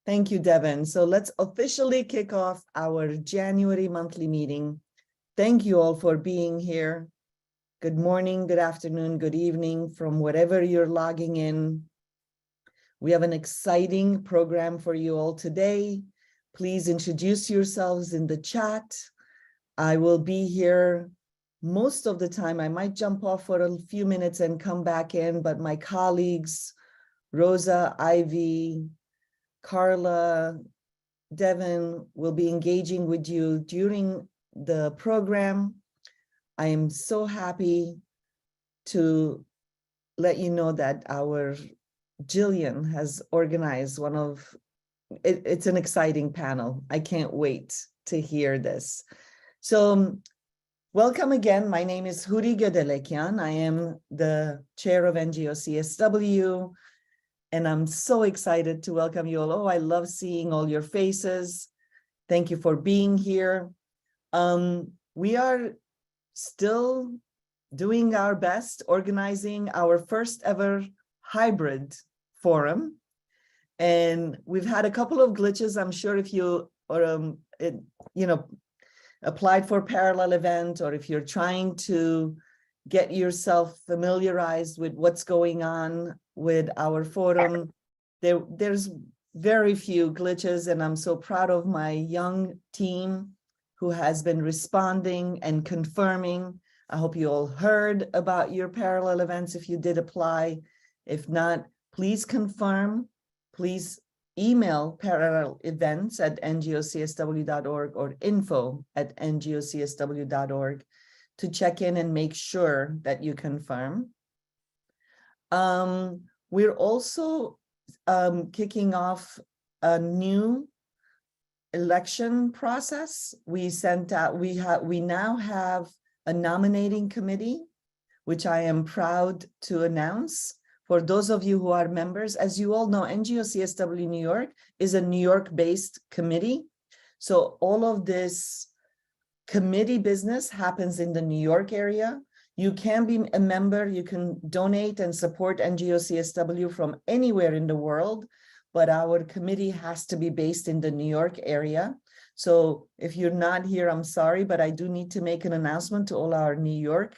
Thank you, Devin. So let's officially kick off our January monthly meeting. Thank you all for being here. Good morning, good afternoon, good evening from wherever you're logging in. We have an exciting program for you all today. Please introduce yourselves in the chat. I will be here most of the time. I might jump off for a few minutes and come back in, but my colleagues, Rosa, Ivy, Carla, Devin, will be engaging with you during the program. I am so happy to let you know that our Jillian has organized it's an exciting panel. I can't wait to hear this. So welcome again. My name is Huri Gedelekian. I am the chair of NGO CSW, and I'm so excited to welcome you all. Oh, I love seeing all your faces. Thank you for being here. We are still doing our best, organizing our first ever hybrid forum. And we've had a couple of glitches. I'm sure if you applied for a parallel event, or if you're trying to get yourself familiarized with what's going on with our forum, there's very few glitches, and I'm so proud of my young team who has been responding and confirming. I hope you all heard about your parallel events if you did apply. If not, please confirm. Please email parallel events at ngocsw.org or info@ngocsw.org to check in and make sure that you confirm. We're also kicking off a new election process. We now have a nominating committee, which I am proud to announce. For those of you who are members, as you all know, NGO CSW New York is a New York-based committee. So all of this committee business happens in the New York area. You can be a member, you can donate and support NGO CSW from anywhere in the world, but our committee has to be based in the New York area. So if you're not here, I'm sorry, but I do need to make an announcement to all our New York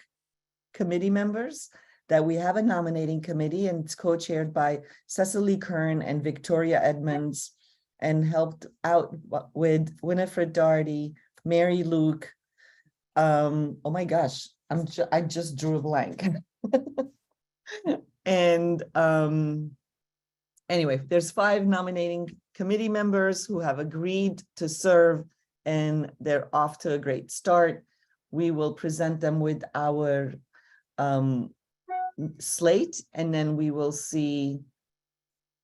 committee members that we have a nominating committee, and it's co-chaired by Cecily Kern and Victoria Edmonds, and helped out with Winifred Doherty, Mary Luke. Oh my gosh, I just drew a blank. And anyway, there's 5 nominating committee members who have agreed to serve, and they're off to a great start. We will present them with our slate, and then we will see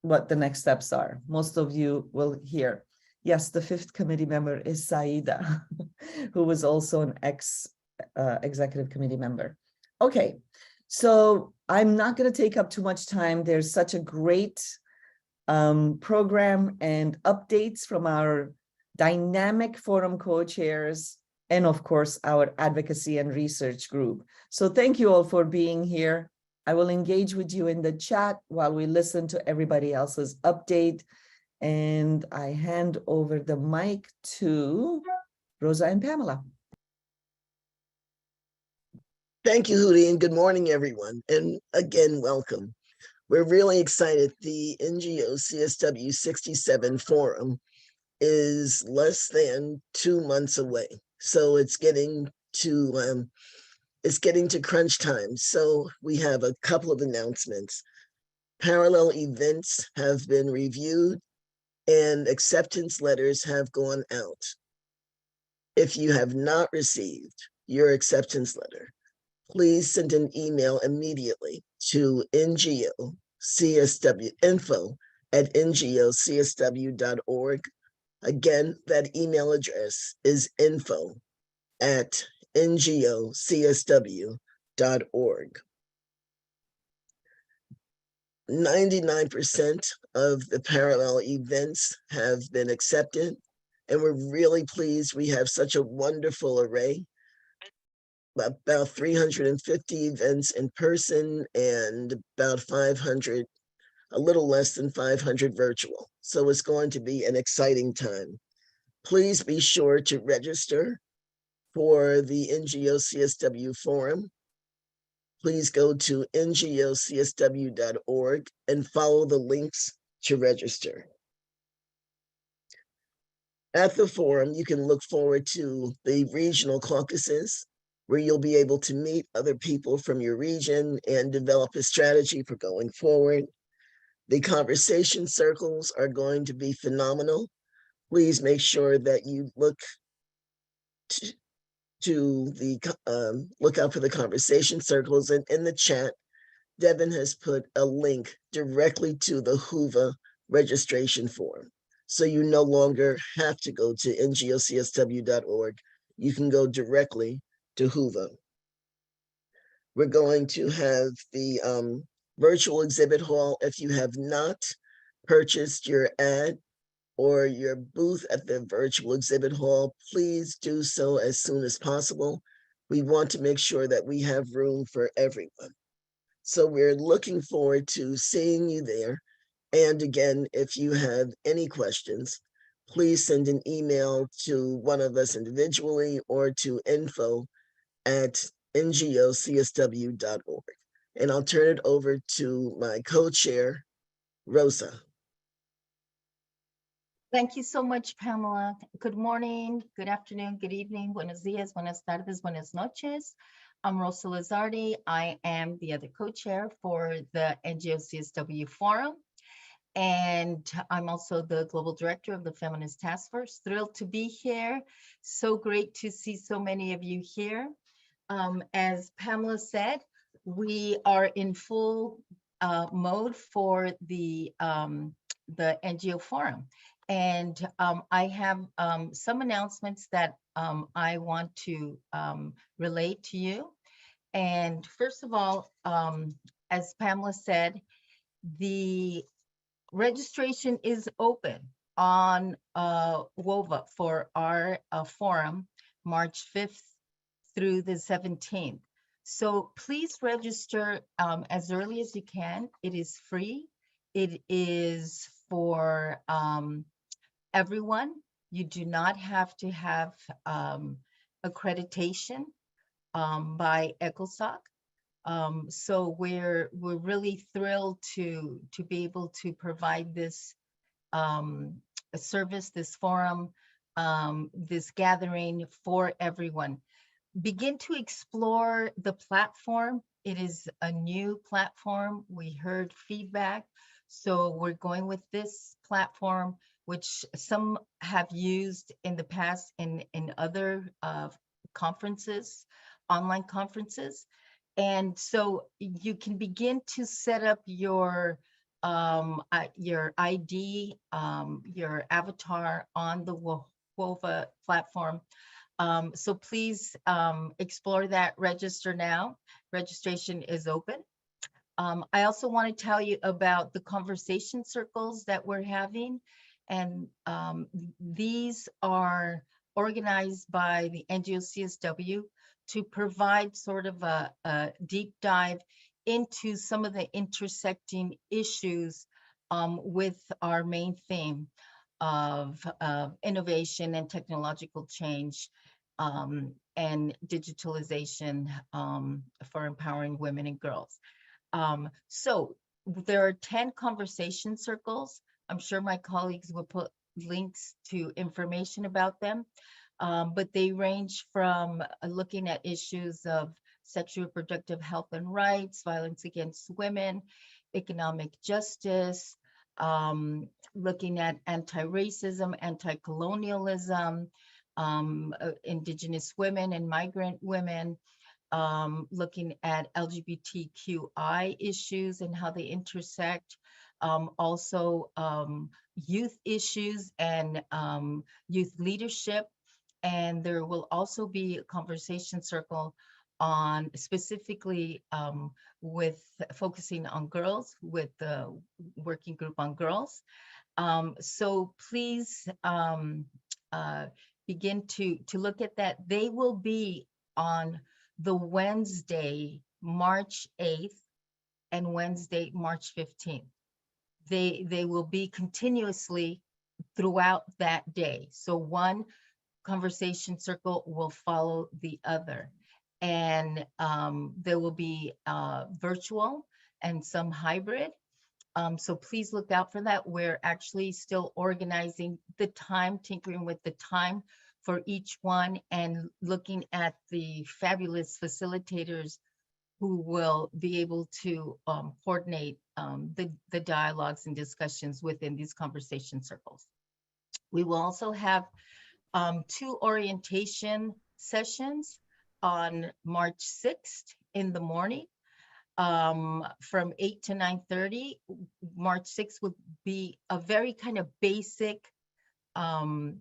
what the next steps are. Most of you will hear. Yes, the 5th committee member is Saida, who was also an executive committee member. Okay, so I'm not going to take up too much time. There's such a great program and updates from our dynamic forum co-chairs, and of course, our advocacy and research group. So thank you all for being here. I will engage with you in the chat while we listen to everybody else's update. And I hand over the mic to Rosa and Pamela. Thank you, Hudi, and good morning, everyone. And again, welcome. We're really excited. The NGO CSW67 forum is less than 2 months away. So it's getting to crunch time. So we have a couple of announcements. Parallel events have been reviewed and acceptance letters have gone out. If you have not received your acceptance letter, please send an email immediately to info@ngocsw.org. Again, that email address is info@ngocsw.org. 99% of the parallel events have been accepted, and we're really pleased. We have such a wonderful array, about 350 events in person and about 500 a little less than 500 virtual. So it's going to be an exciting time. Please be sure to register for the NGO CSW Forum. Please go to ngocsw.org and follow the links to register. At the forum, you can look forward to the regional caucuses, where you'll be able to meet other people from your region and develop a strategy for going forward. The conversation circles are going to be phenomenal. Please make sure that you look look out for the conversation circles, and in the chat, Devin has put a link directly to the Hoover registration form. So you no longer have to go to ngocsw.org. You can go directly to Hoover. We're going to have the virtual exhibit hall. If you have not purchased your ad or your booth at the virtual exhibit hall, please do so as soon as possible. We want to make sure that we have room for everyone. So we're looking forward to seeing you there. And again, if you have any questions, please send an email to one of us individually or to info@ngocsw.org. And I'll turn it over to my co-chair, Rosa. Thank you so much, Pamela. Good morning, good afternoon, good evening, buenos dias, buenas tardes, buenas noches. I'm Rosa Lizardi. I am the other co-chair for the NGO CSW Forum. And I'm also the global director of the Feminist Task Force. Thrilled to be here. So great to see so many of you here. As Pamela said, we are in full mode for the NGO Forum. And I have some announcements that I want to relate to you. And first of all, as Pamela said, the registration is open on WOVA for our forum, March 5th through the 17th. So please register as early as you can. It is free. It is for everyone. You do not have to have accreditation by ECOSOC. So we're really thrilled to be able to provide this service, this forum, this gathering for everyone. Begin to explore the platform. It is a new platform. We heard feedback. So we're going with this platform, which some have used in the past in other conferences, online conferences. And so you can begin to set up your ID, your avatar on the WOVA platform. So please explore that, register now. Registration is open. I also want to tell you about the conversation circles that we're having. And these are organized by the NGO CSW to provide sort of a deep dive into some of the intersecting issues with our main theme of innovation and technological change and digitalization for empowering women and girls. So there are 10 conversation circles. I'm sure my colleagues will put links to information about them. But they range from looking at issues of sexual reproductive health and rights, violence against women, economic justice, looking at anti-racism, anti-colonialism, indigenous women and migrant women, looking at LGBTQI issues and how they intersect, also youth issues and youth leadership. And there will also be a conversation circle on specifically with focusing on girls, with the working group on girls. So please begin to look at that. They will be on the Wednesday, March 8th and Wednesday, March 15th. They will be continuously throughout that day. So one conversation circle will follow the other. And there will be virtual and some hybrid. So please look out for that. We're actually still organizing the time, tinkering with the time for each one, and looking at the fabulous facilitators who will be able to coordinate the dialogues and discussions within these conversation circles. We will also have 2 orientation sessions on March 6th in the morning. From 8 to 9:30. March 6th would be a very kind of basic NGO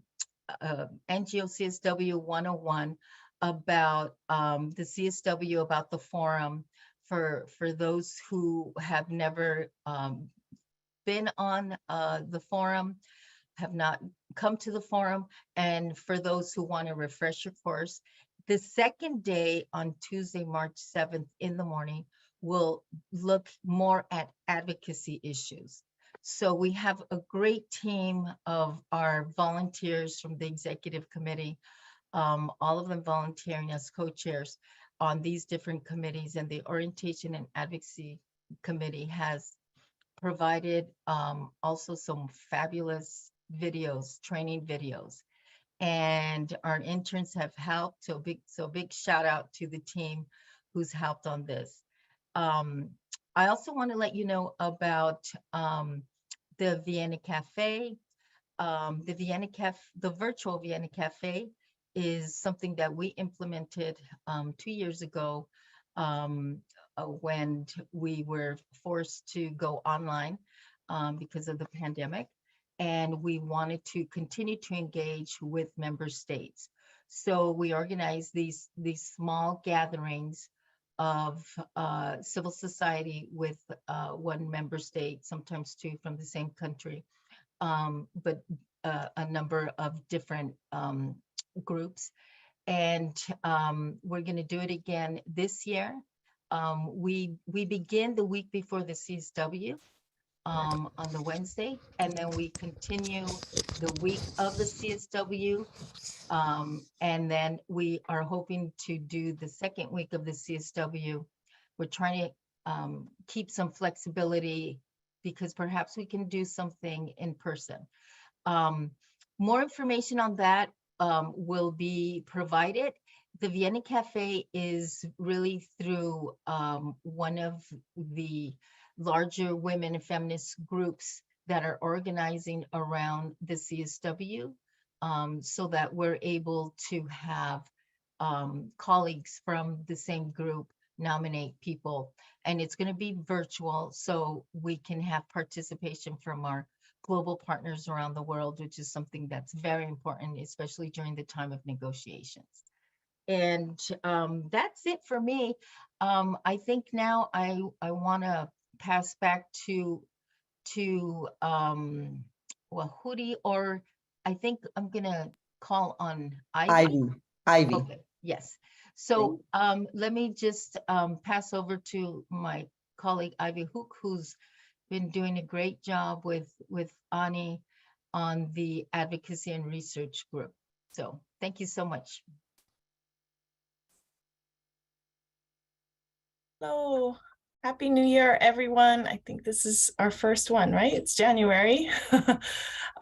CSW 101 about the CSW, about the forum, for those who have never been on the forum, have not come to the forum, and for those who want a refresher course. The second day, on Tuesday, March 7th in the morning, will look more at advocacy issues. So we have a great team of our volunteers from the executive committee, all of them volunteering as co-chairs on these different committees, and the orientation and advocacy committee has provided also some fabulous videos, training videos, and our interns have helped. So big shout out to the team who's helped on this. I also want to let you know about the Vienna Cafe. The virtual Vienna Cafe is something that we implemented 2 years ago when we were forced to go online because of the pandemic. And we wanted to continue to engage with member states. So we organized these small gatherings of civil society with 1 member state, sometimes 2 from the same country, but a number of different groups. And we're going to do it again this year. We begin the week before the CSW on the Wednesday, and then we continue the week of the CSW. And then we are hoping to do the second week of the CSW. We're trying to keep some flexibility because perhaps we can do something in person. More information on that will be provided. The Vienna Cafe is really through one of the larger women and feminist groups that are organizing around the CSW, so that we're able to have colleagues from the same group nominate people. And it's going to be virtual, so we can have participation from our global partners around the world, which is something that's very important, especially during the time of negotiations. And that's it for me. I think now I want to pass back to well, Hudi, or I think I'm gonna call on Ivy. Ivy. Okay, yes. So let me just pass over to my colleague Ivy Hook, who's been doing a great job with Ani on the advocacy and research group. So thank you so much. Hello, Happy New Year, everyone. I think this is our first one, right? It's January,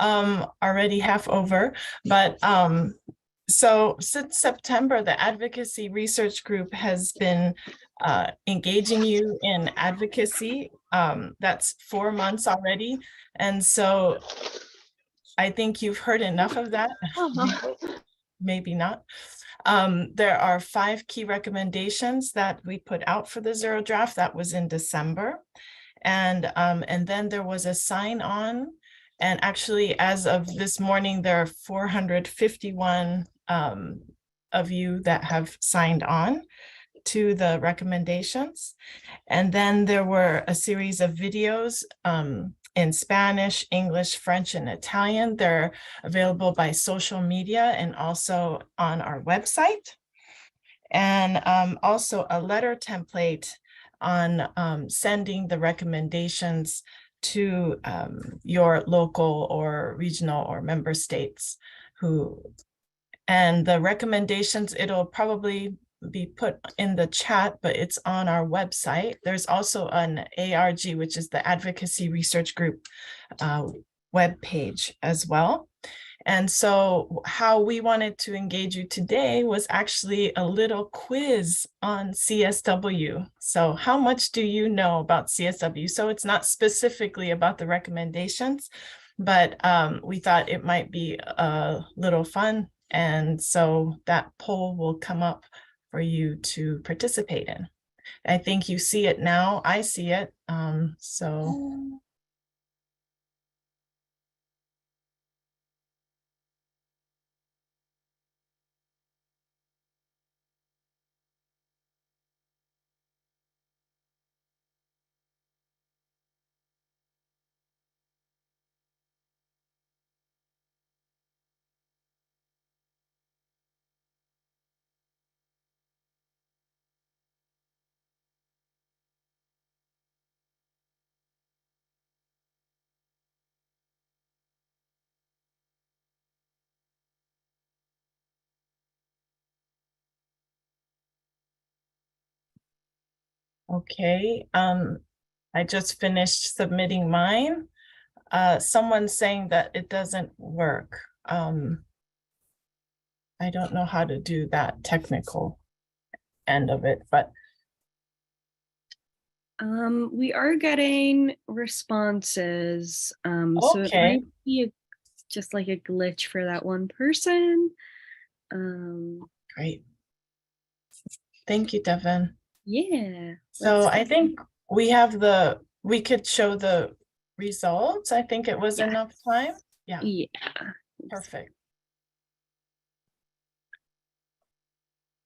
already half over. But so since September, the Advocacy Research Group has been engaging you in advocacy. That's 4 months already. And so I think you've heard enough of that. Maybe not. There are 5 key recommendations that we put out for the Zero Draft. That was in December. And then there was a sign on. And actually, as of this morning, there are 451 of you that have signed on to the recommendations. And then there were a series of videos in Spanish, English, French, and Italian. They're available by social media and also on our website. And also a letter template on sending the recommendations to your local or regional or member states and the recommendations, it'll probably be put in the chat, but it's on our website. There's also an ARG, which is the Advocacy Research Group webpage as well. And so how we wanted to engage you today was actually a little quiz on CSW. So how much do you know about CSW? So it's not specifically about the recommendations, but we thought it might be a little fun. And so that poll will come up for you to participate in. I think you see it now. I see it. Okay, I just finished submitting mine. Someone's saying that it doesn't work. I don't know how to do that technical end of it, but we are getting responses. So it okay. might be just like a glitch for that one person. Great. Thank you, Devin. Yeah. So I think we could show the results. I think it was enough time. Yeah. Yeah. Perfect.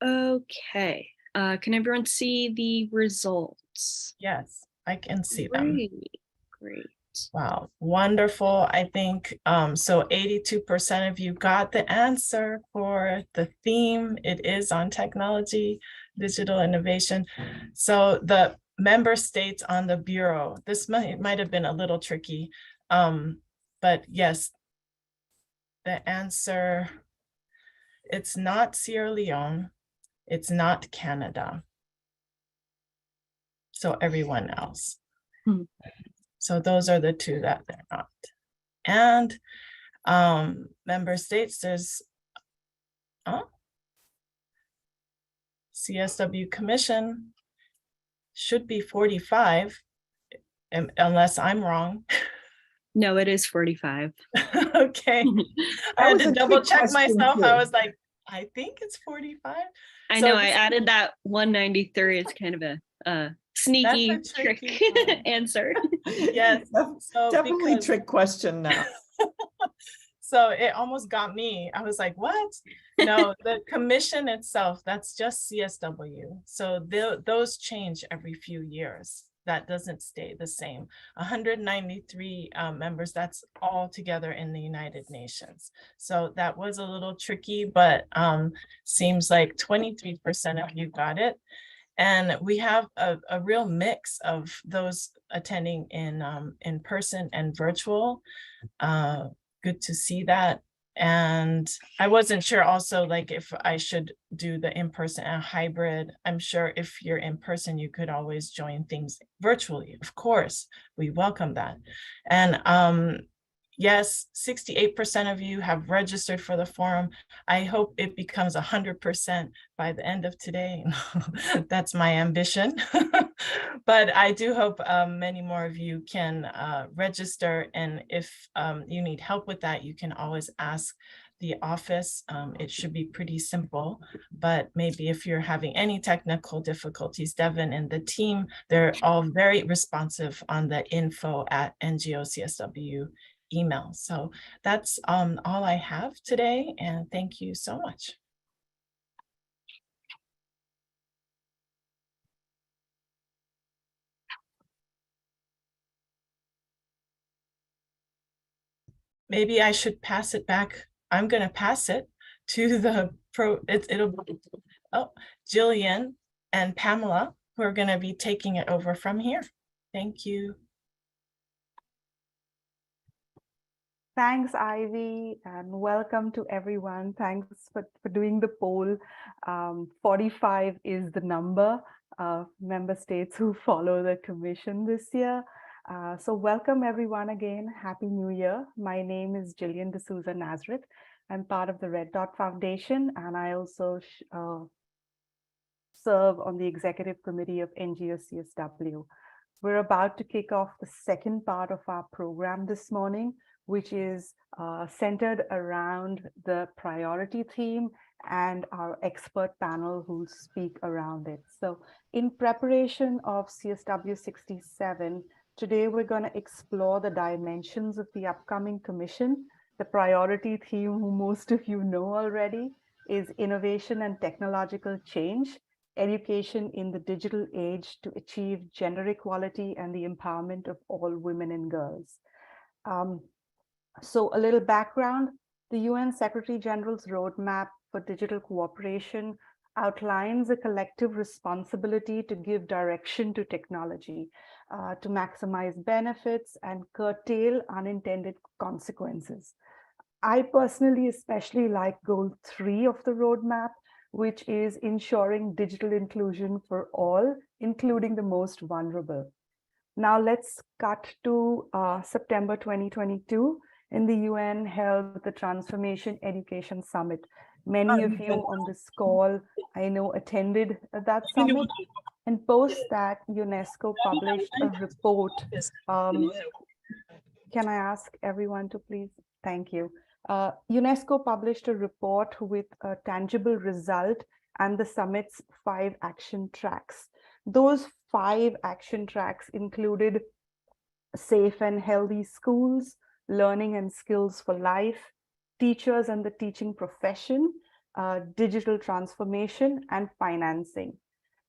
Okay. Can everyone see the results? Yes, I can see them. Great. Wow, wonderful. I think so 82% of you got the answer for the theme. It is on technology, digital innovation. So the member states on the Bureau, this might have been a little tricky, but yes, the answer, it's not Sierra Leone, it's not Canada. So everyone else. So those are the two that they're not. And member states, there's CSW Commission should be 45, unless I'm wrong. No, it is 45. Okay. I had to double check myself. I was like, I think it's 45. I know I added that 193. It's kind of a sneaky trick answer. Yes. So definitely trick question now. So it almost got me. I was like, what? No, the commission itself, that's just CSW. So those change every few years. That doesn't stay the same. 193 members, that's all together in the United Nations. So that was a little tricky, but seems like 23% of you got it. And we have a real mix of those attending in person and virtual. Good to see that. And I wasn't sure also like if I should do the in-person and hybrid. I'm sure if you're in person, you could always join things virtually. Of course, we welcome that. And yes, 68% of you have registered for the forum. I hope it becomes 100% by the end of today. That's my ambition. But I do hope many more of you can register. And if you need help with that, you can always ask the office. It should be pretty simple, but maybe if you're having any technical difficulties, Devin and the team, they're all very responsive on the info@NGOCSW email. So that's all I have today, and thank you so much. Maybe I should pass it back. I'm going to pass it to the Jillian and Pamela, who are going to be taking it over from here. Thank you. Thanks, Ivy, and welcome to everyone. Thanks for doing the poll. 45 is the number of member states who follow the commission this year. So welcome everyone again. Happy New Year. My name is Jillian D'Souza Nazareth. I'm part of the Red Dot Foundation, and I also serve on the executive committee of NGO CSW. We're about to kick off the second part of our program this morning, which is centered around the priority theme and our expert panel who speak around it. So in preparation of CSW67, today we're going to explore the dimensions of the upcoming commission. The priority theme, who most of you know already, is innovation and technological change, education in the digital age to achieve gender equality and the empowerment of all women and girls. So a little background, the UN Secretary General's roadmap for digital cooperation outlines a collective responsibility to give direction to technology, to maximize benefits and curtail unintended consequences. I personally especially like goal 3 of the roadmap, which is ensuring digital inclusion for all, including the most vulnerable. Now let's cut to September 2022. In the UN held the Transformation Education Summit. Many of you on this call, I know, attended that summit. And post that, UNESCO published a report. Can I ask everyone to please? Thank you. UNESCO published a report with a tangible result and the summit's 5 action tracks. Those 5 action tracks included safe and healthy schools, learning and skills for life, teachers and the teaching profession, digital transformation, and financing.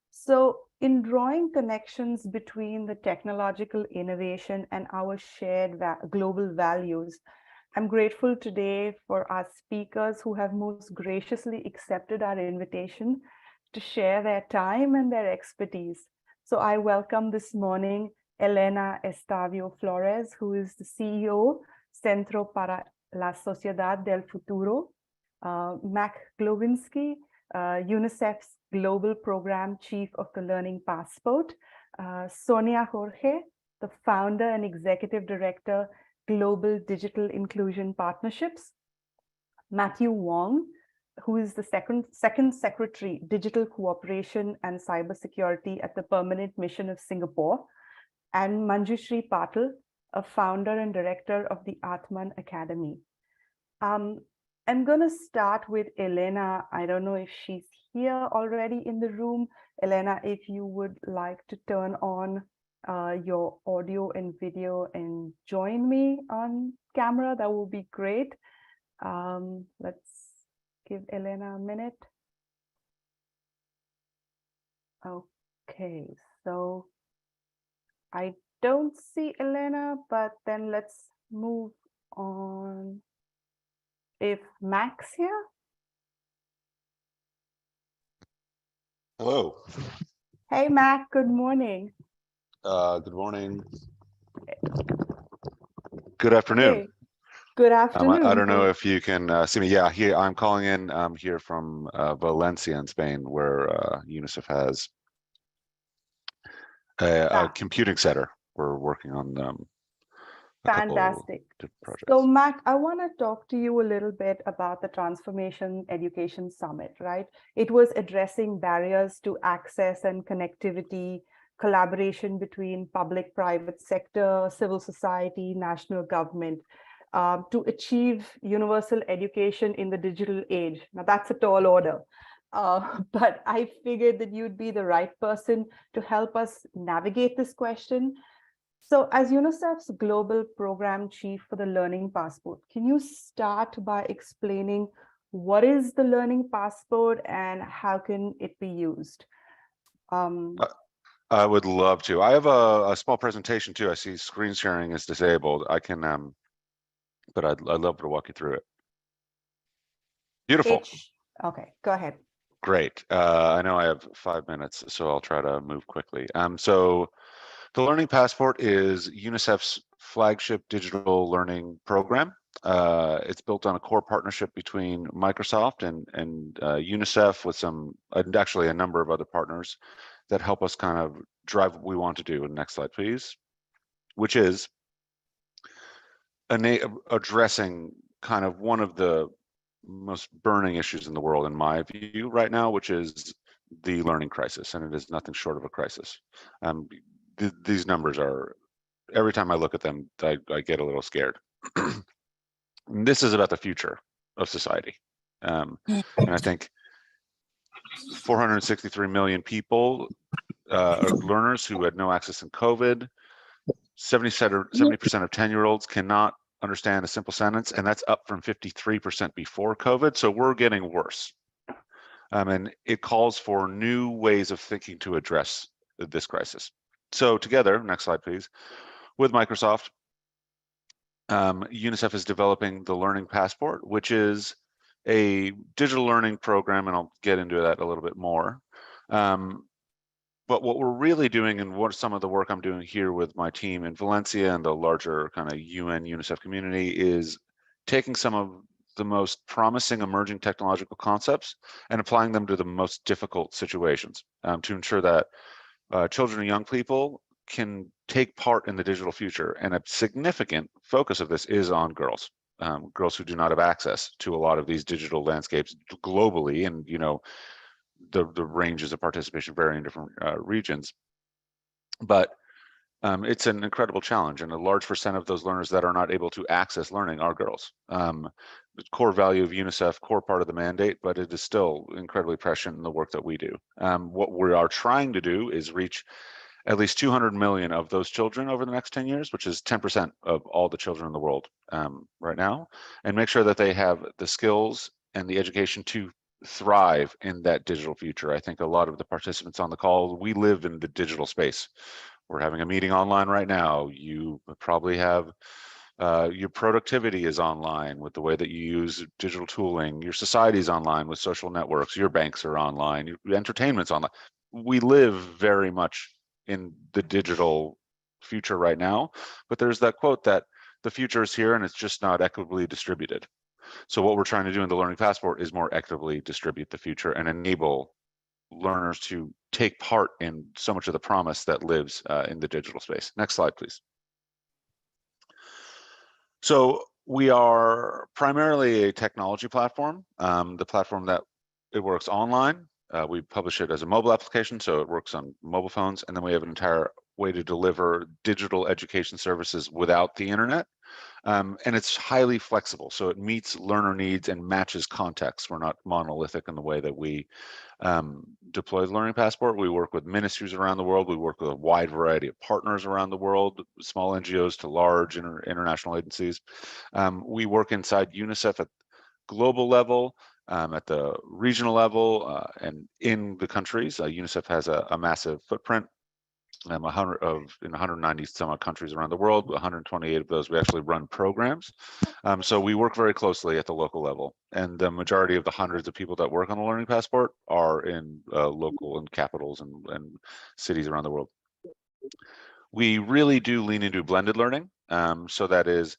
So in drawing connections between the technological innovation and our shared global values, I'm grateful today for our speakers who have most graciously accepted our invitation to share their time and their expertise. So I welcome this morning Elena Estavillo Flores, who is the CEO, Centro para la Sociedad del Futuro, Mac Glowinski, UNICEF's Global Program Chief of the Learning Passport, Sonia Jorge, the founder and executive director, Global Digital Inclusion Partnerships, Matthew Wong, who is the second secretary, Digital Cooperation and Cybersecurity at the Permanent Mission of Singapore, and Manjushri Patil, a founder and director of the Atman Academy. I'm going to start with Elena. I don't know if she's here already in the room. Elena, if you would like to turn on your audio and video and join me on camera, that would be great. Let's give Elena a minute. Okay, so I don't see Elena, but then let's move on. If Mac's here? Hello. Hey, Mac, good morning. Good morning. Good afternoon. Hey, good afternoon. I don't know if you can see me. Yeah, here I'm calling in here from Valencia in Spain, where UNICEF has a computing center. We're working on a fantastic projects. So Mac, I want to talk to you a little bit about the Transformation Education Summit, right? It was addressing barriers to access and connectivity, collaboration between public, private sector, civil society, national government, to achieve universal education in the digital age. Now that's a tall order, but I figured that you'd be the right person to help us navigate this question. So as UNICEF's Global Program Chief for the Learning Passport, can you start by explaining what is the Learning Passport and how can it be used? I would love to. I have a small presentation too. I see screen sharing is disabled. I can, but I'd love to walk you through it. Beautiful. Okay, go ahead. Great. I know I have 5 minutes, so I'll try to move quickly. So the Learning Passport is UNICEF's flagship digital learning program. It's built on a core partnership between Microsoft and UNICEF with and actually a number of other partners that help us kind of drive what we want to do. Next slide, please. Which is addressing kind of one of the most burning issues in the world, in my view, right now, which is the learning crisis, and it is nothing short of a crisis. These numbers are, every time I look at them, I get a little scared. This is about the future of society, and I think 463 million people, learners who had no access in COVID. 70% of 10-year-olds cannot understand a simple sentence, and that's up from 53% before COVID. So we're getting worse. And it calls for new ways of thinking to address this crisis. So together, next slide, please, with Microsoft, UNICEF is developing the Learning Passport, which is a digital learning program, and I'll get into that a little bit more. But what we're really doing, and what some of the work I'm doing here with my team in Valencia and the larger kind of UN UNICEF community, is taking some of the most promising emerging technological concepts and applying them to the most difficult situations, to ensure that children and young people can take part in the digital future. And a significant focus of this is on girls, girls who do not have access to a lot of these digital landscapes globally. And, you know, the ranges of participation vary in different regions, but it's an incredible challenge, and a large percent of those learners that are not able to access learning are girls. The core value of UNICEF, core part of the mandate, but it is still incredibly prescient in the work that we do. What we are trying to do is reach at least 200 million of those children over the next 10 years, which is 10% of all the children in the world right now, and make sure that they have the skills and the education to thrive in that digital future. I think a lot of the participants on the call, we live in the digital space. We're having a meeting online right now. You probably have your productivity is online with the way that you use digital tooling. Your society is online with social networks. Your banks are online. Your entertainment's online. We live very much in the digital future right now, but there's that quote that the future is here and it's just not equitably distributed. So what we're trying to do in the Learning Passport is more equitably distribute the future and enable learners to take part in so much of the promise that lives in the digital space. Next slide, please. So we are primarily a technology platform. The platform that it works online. We publish it as a mobile application, so it works on mobile phones, and then we have an entire way to deliver digital education services without the internet. And it's highly flexible, so it meets learner needs and matches context. We're not monolithic in the way that we deploy the Learning Passport. We work with ministries around the world. We work with a wide variety of partners around the world, small NGOs to large international agencies. We work inside UNICEF at global level, at the regional level, and in the countries. UNICEF has a massive footprint. In 190 some odd countries around the world. 128 of those we actually run programs. So we work very closely at the local level, and the majority of the hundreds of people that work on the Learning Passport are in local and capitals and cities around the world. We really do lean into blended learning. So that is,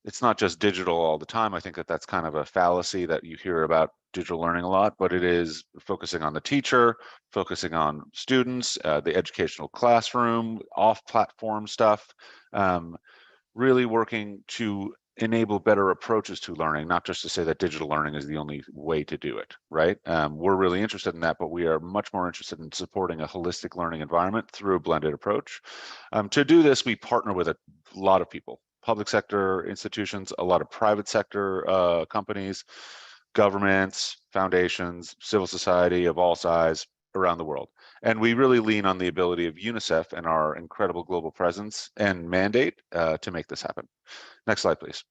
it's not just digital all the time. I think that that's kind of a fallacy that you hear about digital learning a lot, but it is focusing on the teacher, focusing on students, the educational classroom, off-platform stuff, really working to enable better approaches to learning, not just to say that digital learning is the only way to do it, right? We're really interested in that, but we are much more interested in supporting a holistic learning environment through a blended approach. To do this, we partner with a lot of people. Public sector institutions, a lot of private sector companies, governments, foundations, civil society of all size around the world. And we really lean on the ability of UNICEF and our incredible global presence and mandate to make this happen. Next slide, please.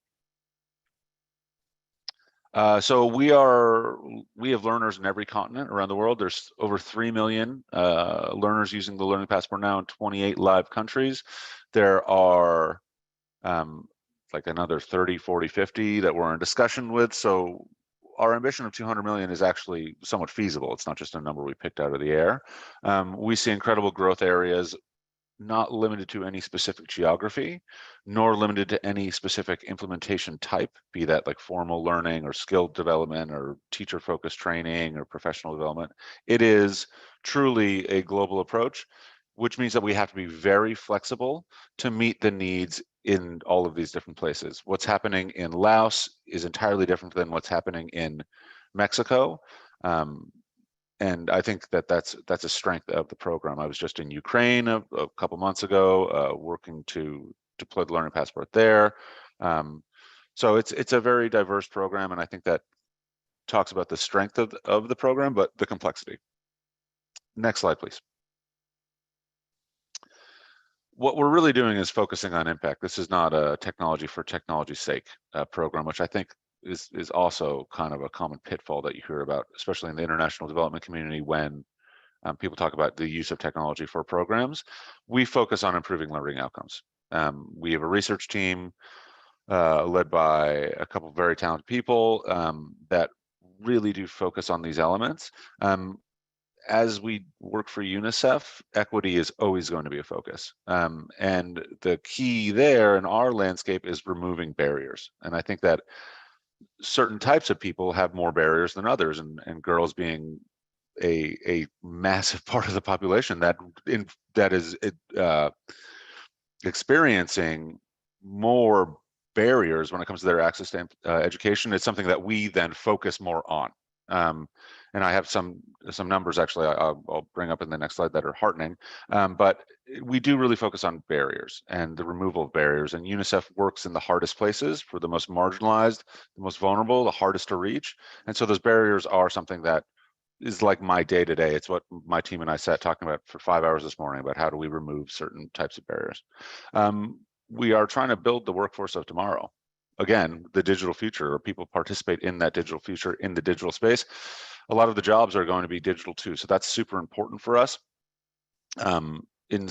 So we have learners in every continent around the world. There's over 3 million learners using the Learning Passport now in 28 live countries. There are like another 30, 40, 50 that we're in discussion with. So our ambition of 200 million is actually somewhat feasible. It's not just a number we picked out of the air. We see incredible growth areas not limited to any specific geography, nor limited to any specific implementation type, be that like formal learning or skill development or teacher-focused training or professional development. It is truly a global approach, which means that we have to be very flexible to meet the needs in all of these different places. What's happening in Laos is entirely different than what's happening in Mexico. And I think that that's a strength of the program. I was just in Ukraine a couple months ago, working to deploy the Learning Passport there. So it's a very diverse program, and I think that talks about the strength of the program, but the complexity. Next slide, please. What we're really doing is focusing on impact. This is not a technology for technology's sake program, which I think is also kind of a common pitfall that you hear about, especially in the international development community when people talk about the use of technology for programs. We focus on improving learning outcomes. We have a research team led by a couple of very talented people that really do focus on these elements. As we work for UNICEF, equity is always going to be a focus. And the key there in our landscape is removing barriers. And I think that certain types of people have more barriers than others, and girls being a massive part of the population that is experiencing more barriers when it comes to their access to education. It's something that we then focus more on. And I have some numbers actually I'll bring up in the next slide that are heartening, but we do really focus on barriers and the removal of barriers, and UNICEF works in the hardest places for the most marginalized, the most vulnerable, the hardest to reach. And so those barriers are something that is like my day-to-day. It's what my team and I sat talking about for 5 hours this morning about how do we remove certain types of barriers. We are trying to build the workforce of tomorrow. Again, the digital future, or people participate in that digital future in the digital space. A lot of the jobs are going to be digital too. So that's super important for us in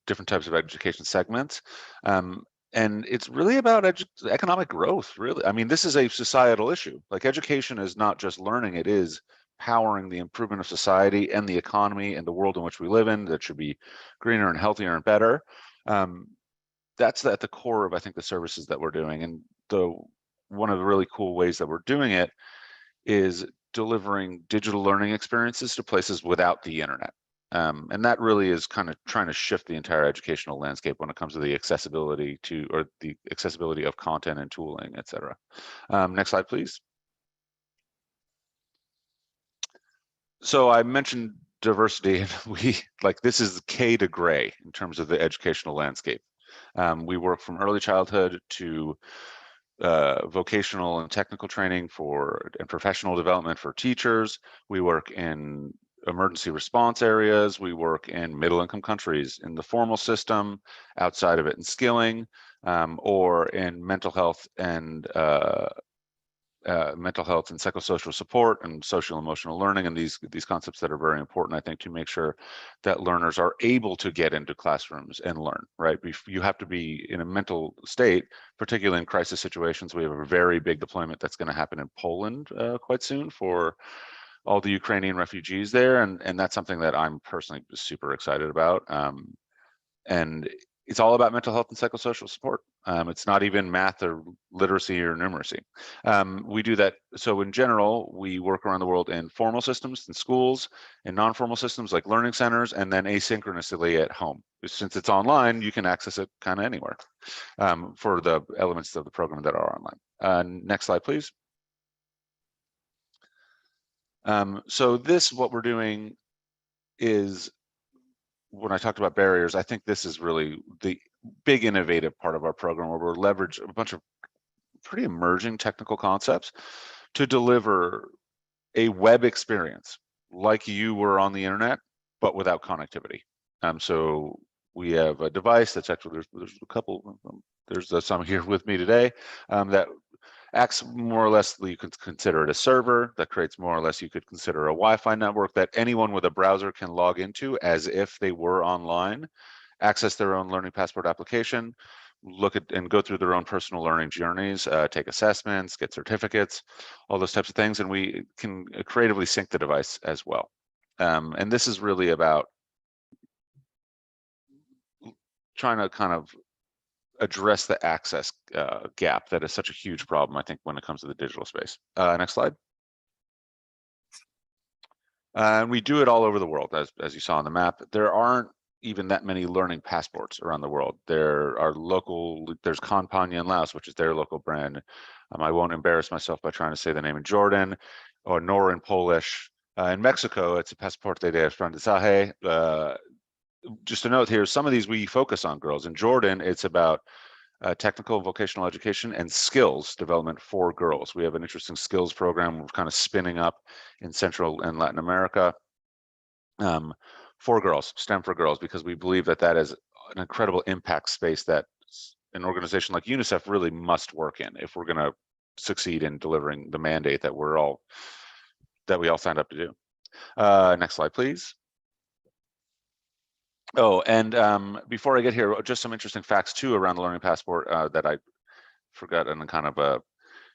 different types of education segments. And it's really about economic growth, really. I mean, this is a societal issue. Like, education is not just learning, it is powering the improvement of society and the economy and the world in which we live in that should be greener and healthier and better. That's at the core of, I think, the services that we're doing. And one of the really cool ways that we're doing it is delivering digital learning experiences to places without the internet. And that really is kind of trying to shift the entire educational landscape when it comes to the accessibility of content and tooling, et cetera. Next slide, please. So I mentioned diversity, and this is K to gray in terms of the educational landscape. We work from early childhood to vocational and technical training and professional development for teachers. We work in emergency response areas. We work in middle-income countries, in the formal system, outside of it in skilling, or in mental health and psychosocial support and social emotional learning, and these concepts that are very important, I think, to make sure that learners are able to get into classrooms and learn, right? You have to be in a mental state, particularly in crisis situations. We have a very big deployment that's going to happen in Poland quite soon for all the Ukrainian refugees there, and that's something that I'm personally super excited about. And it's all about mental health and psychosocial support. It's not even math or literacy or numeracy. We do that. So in general, we work around the world in formal systems, in schools, in non-formal systems like learning centers, and then asynchronously at home. Since it's online, you can access it kind of anywhere for the elements of the program that are online. Next slide, please. So what we're doing is, when I talked about barriers, I think this is really the big innovative part of our program, where we're leverage a bunch of pretty emerging technical concepts to deliver a web experience like you were on the internet, but without connectivity. So we have a device that's actually, there's a couple, there's some here with me today that acts more or less, you could consider it a server that creates more or less, you could consider a Wi-Fi network that anyone with a browser can log into as if they were online, access their own Learning Passport application, look at and go through their own personal learning journeys, take assessments, get certificates, all those types of things, and we can creatively sync the device as well. And this is really about trying to kind of address the access gap that is such a huge problem, I think, when it comes to the digital space. Next slide. And we do it all over the world, as you saw on the map. There aren't even that many learning passports around the world. There are there's Campagne in Laos, which is their local brand. I won't embarrass myself by trying to say the name in Jordan, or nor in Polish. In Mexico, it's a Pasaporte de Aprendizaje. Just a note here, some of these we focus on girls. In Jordan, it's about technical vocational education and skills development for girls. We have an interesting skills program we're kind of spinning up in Central and Latin America for girls, STEM for girls, because we believe that that is an incredible impact space that an organization like UNICEF really must work in if we're going to succeed in delivering the mandate that we all signed up to do. Next slide, please. Oh, and before I get here, just some interesting facts too around the Learning Passport that I forgot and kind of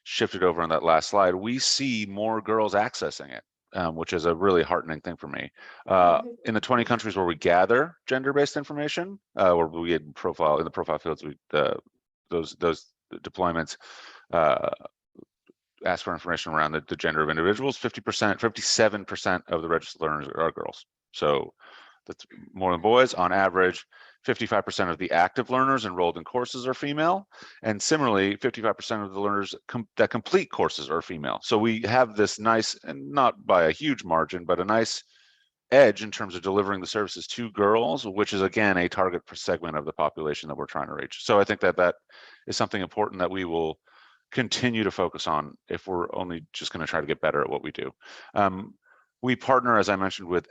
shifted over on that last slide. We see more girls accessing it, which is a really heartening thing for me. In the 20 countries where we gather gender-based information, where we get in the profile fields, those deployments ask for information around the gender of individuals. 57% of the registered learners are girls. So that's more than boys. On average, 55% of the active learners enrolled in courses are female. And similarly, 55% of the learners that complete courses are female. So we have this nice, and not by a huge margin, but a nice edge in terms of delivering the services to girls, which is again, a target segment of the population that we're trying to reach. So I think that that is something important that we will continue to focus on if we're only just going to try to get better at what we do. We partner, as I mentioned, with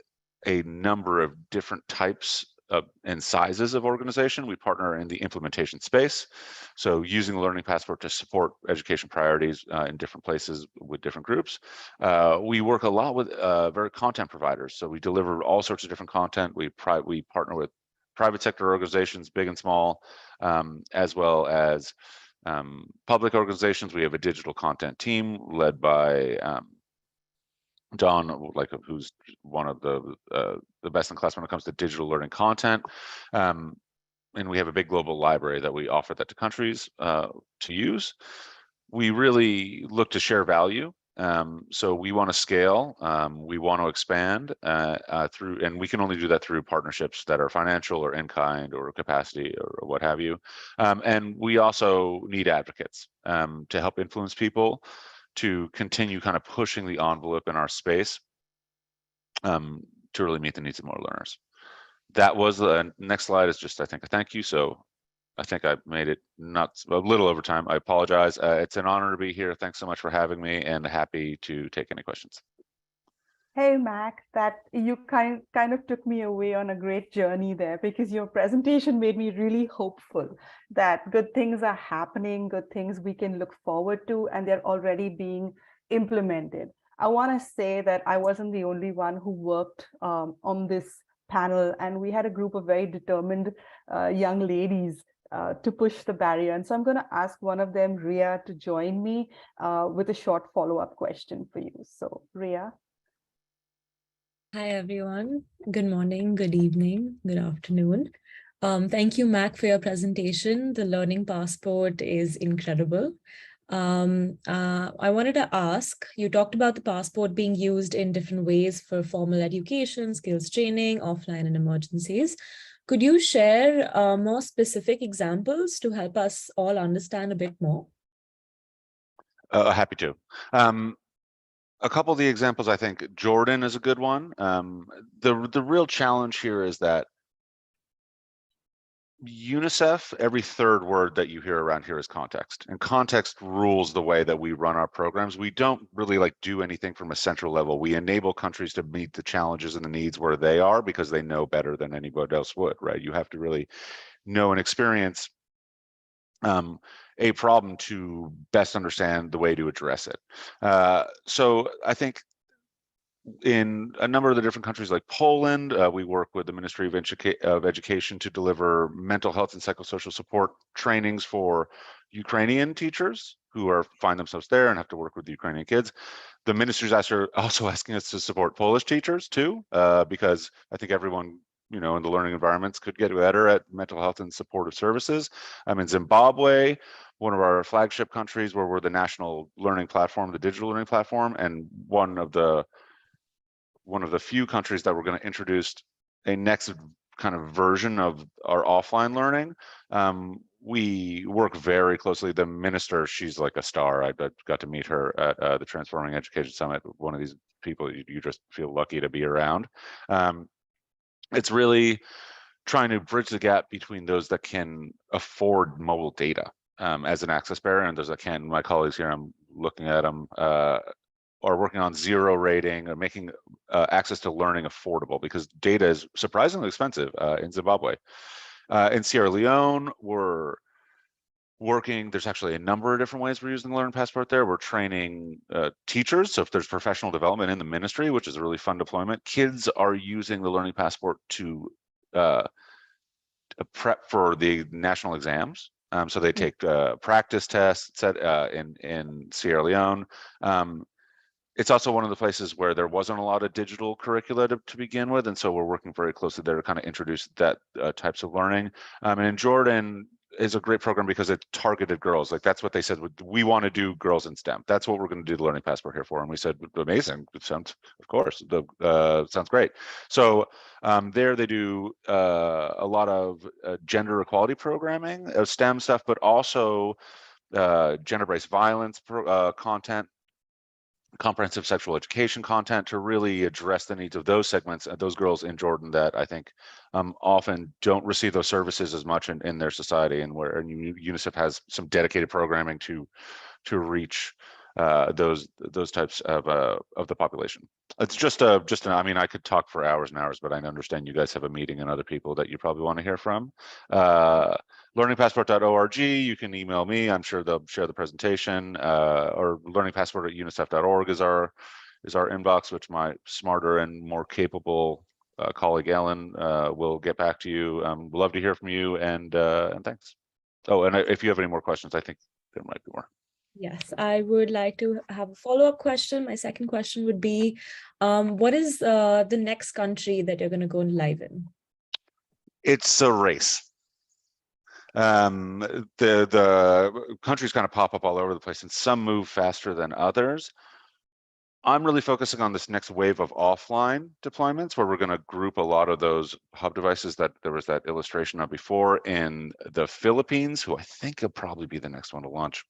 a number of different types and sizes of organization. We partner in the implementation space. So using the Learning Passport to support education priorities in different places with different groups. We work a lot with very content providers. So we deliver all sorts of different content. We partner with private sector organizations, big and small, as well as public organizations. We have a digital content team led by Don, who's one of the best in class when it comes to digital learning content. And we have a big global library that we offer that to countries to use. We really look to share value. So we want to scale, we want to expand and we can only do that through partnerships that are financial or in kind or capacity or what have you. And we also need advocates to help influence people to continue kind of pushing the envelope in our space to really meet the needs of more learners. That was the next slide is just, I think, a thank you. So I think I made it not a little over time. I apologize. It's an honor to be here. Thanks so much for having me and happy to take any questions. Hey, Mac, that you kind of took me away on a great journey there, because your presentation made me really hopeful that good things are happening, good things we can look forward to, and they're already being implemented. I want to say that I wasn't the only one who worked on this panel, and we had a group of very determined young ladies to push the barrier. And so I'm going to ask one of them, Ria, to join me with a short follow-up question for you. So, Ria. Hi, everyone. Good morning, good evening, good afternoon. Thank you, Mac, for your presentation. The Learning Passport is incredible. I wanted to ask, you talked about the passport being used in different ways for formal education, skills training, offline and emergencies. Could you share more specific examples to help us all understand a bit more? Happy to. A couple of the examples, I think Jordan is a good one. The real challenge here is that UNICEF, every third word that you hear around here is context, and context rules the way that we run our programs. We don't really do anything from a central level. We enable countries to meet the challenges and the needs where they are because they know better than anybody else would, right? You have to really know and experience a problem to best understand the way to address it. So I think in a number of the different countries like Poland, we work with the Ministry of Education to deliver mental health and psychosocial support trainings for Ukrainian teachers who find themselves there and have to work with the Ukrainian kids. The ministry's also asking us to support Polish teachers too, because I think everyone in the learning environments could get better at mental health and supportive services. I'm in Zimbabwe, one of our flagship countries, where we're the national learning platform, the digital learning platform, and one of the few countries that we're going to introduce a next kind of version of our offline learning. We work very closely. The minister, she's like a star. I got to meet her at the Transforming Education Summit. One of these people you just feel lucky to be around. It's really trying to bridge the gap between those that can afford mobile data as an access barrier and those that can't. My colleagues here, I'm looking at them, are working on zero rating or making access to learning affordable, because data is surprisingly expensive in Zimbabwe. In Sierra Leone, we're working, there's actually a number of different ways we're using the Learning Passport there. We're training teachers, so if there's professional development in the ministry, which is a really fun deployment, kids are using the Learning Passport to prep for the national exams. So they take practice tests in Sierra Leone. It's also one of the places where there wasn't a lot of digital curricula to begin with, and so we're working very closely there to kind of introduce that types of learning. And in Jordan is a great program because it targeted girls. Like, that's what they said, we want to do girls in STEM. That's what we're going to do the Learning Passport here for. And we said, amazing, it sounds, of course, sounds great. So there they do a lot of gender equality programming, STEM stuff, but also gender-based violence content, comprehensive sexual education content, to really address the needs of those segments, those girls in Jordan that I think often don't receive those services as much in their society, and where UNICEF has some dedicated programming to reach those types of the population. It's just I mean, I could talk for hours and hours, but I understand you guys have a meeting and other people that you probably want to hear from. Learningpassport.org, you can email me. I'm sure they'll share the presentation, or learningpassport@unicef.org is our inbox, which my smarter and more capable colleague Ellen will get back to you. Love to hear from you, and thanks. Oh, and if you have any more questions, I think there might be more. Yes, I would like to have a follow-up question. My second question would be, what is the next country that you're going to go live in? It's a race. The countries kind of pop up all over the place, and some move faster than others. I'm really focusing on this next wave of offline deployments, where we're going to group a lot of those hub devices that there was that illustration of before in the Philippines, who I think will probably be the next one to launch.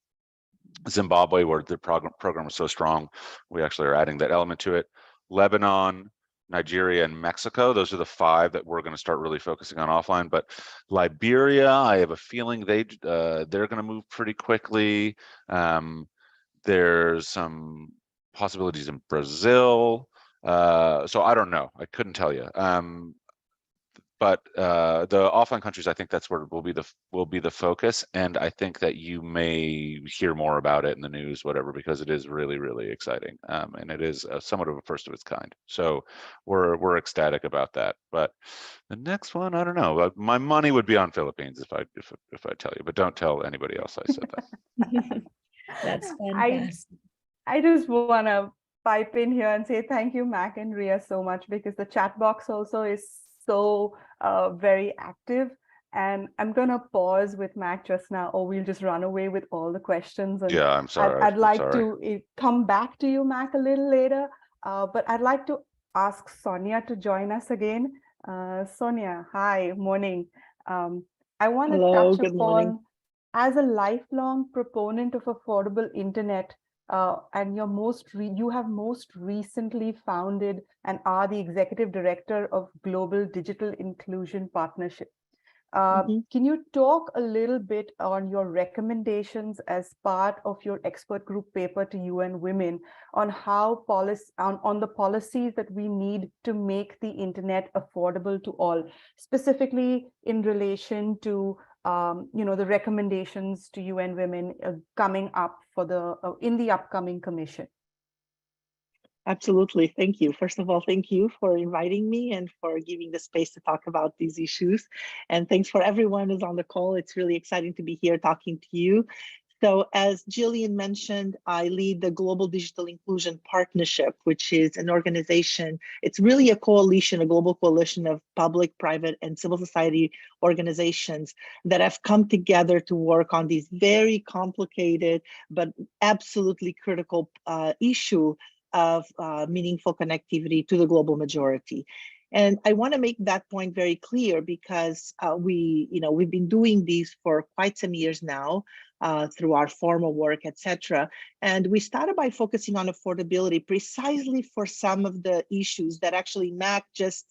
Zimbabwe, where the program was so strong, we actually are adding that element to it. Lebanon, Nigeria, and Mexico, those are the 5 that we're going to start really focusing on offline. But Liberia, I have a feeling they're going to move pretty quickly. There's some possibilities in Brazil. So I don't know. I couldn't tell you. But the offline countries, I think that's where will be the focus, and I think that you may hear more about it in the news, whatever, because it is really, really exciting, and it is somewhat of a first of its kind. So we're ecstatic about that. But the next one, I don't know. My money would be on Philippines if I tell you, but don't tell anybody else I said that. That's fantastic. I just want to pipe in here and say thank you, Mac and Ria, so much, because the chat box also is so very active, and I'm gonna pause with Mac just now, or we'll just run away with all the questions. And yeah, I'm sorry. I'd like to come back to you, Mac, a little later, but I'd like to ask Sonia to join us again. Sonia, hi, morning. I want to touch upon, as a lifelong proponent of affordable internet, and you have most recently founded and are the executive director of Global Digital Inclusion Partnership. Can you talk a little bit on your recommendations as part of your expert group paper to UN Women on how on the policies that we need to make the internet affordable to all, specifically in relation to the recommendations to UN Women coming up for in the upcoming commission? Absolutely. Thank you. First of all, thank you for inviting me and for giving the space to talk about these issues. And thanks for everyone who's on the call. It's really exciting to be here talking to you. So as Jillian mentioned, I lead the Global Digital Inclusion Partnership, which is an organization. It's really a coalition, a global coalition of public, private, and civil society organizations that have come together to work on these very complicated but absolutely critical issue of meaningful connectivity to the global majority. And I want to make that point very clear because we've been doing these for quite some years now through our formal work, etc. And we started by focusing on affordability precisely for some of the issues that actually Mac just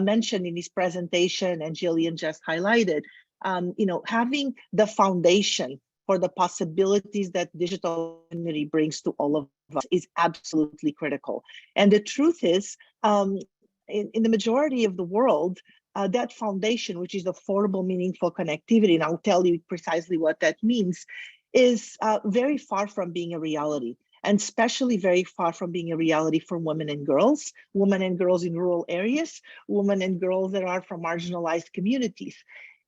mentioned in his presentation and Jillian just highlighted. Having the foundation for the possibilities that digital community brings to all of us is absolutely critical. And the truth is, in the majority of the world, that foundation, which is affordable, meaningful connectivity, and I'll tell you precisely what that means, is very far from being a reality, and especially very far from being a reality for women and girls in rural areas, women and girls that are from marginalized communities.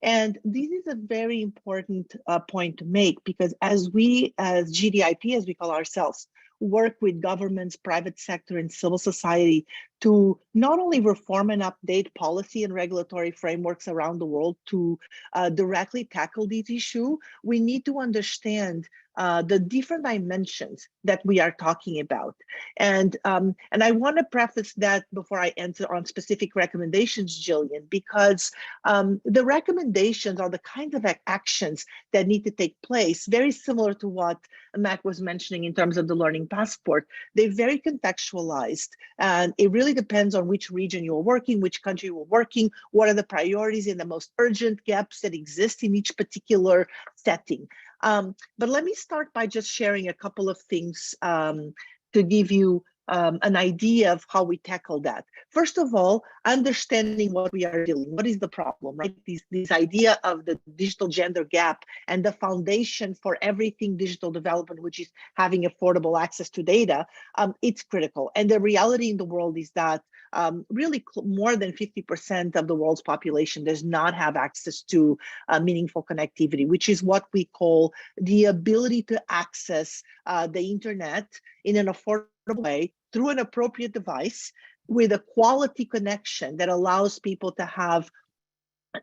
And this is a very important point to make, because as we, as GDIP, as we call ourselves, work with governments, private sector, and civil society to not only reform and update policy and regulatory frameworks around the world to directly tackle this issue, we need to understand the different dimensions that we are talking about. And I want to preface that before I enter on specific recommendations, Jillian, because the recommendations are the kinds of actions that need to take place, very similar to what Matt was mentioning in terms of the learning passport. They're very contextualized, and it really depends on which region you're working, which country you're working, what are the priorities and the most urgent gaps that exist in each particular setting. But let me start by just sharing a couple of things to give you an idea of how we tackle that. First of all, understanding what we are dealing, what is the problem, right? This idea of the digital gender gap and the foundation for everything digital development, which is having affordable access to data, it's critical. And the reality in the world is that really more than 50% of the world's population does not have access to meaningful connectivity, which is what we call the ability to access the internet in an affordable way through an appropriate device with a quality connection that allows people to have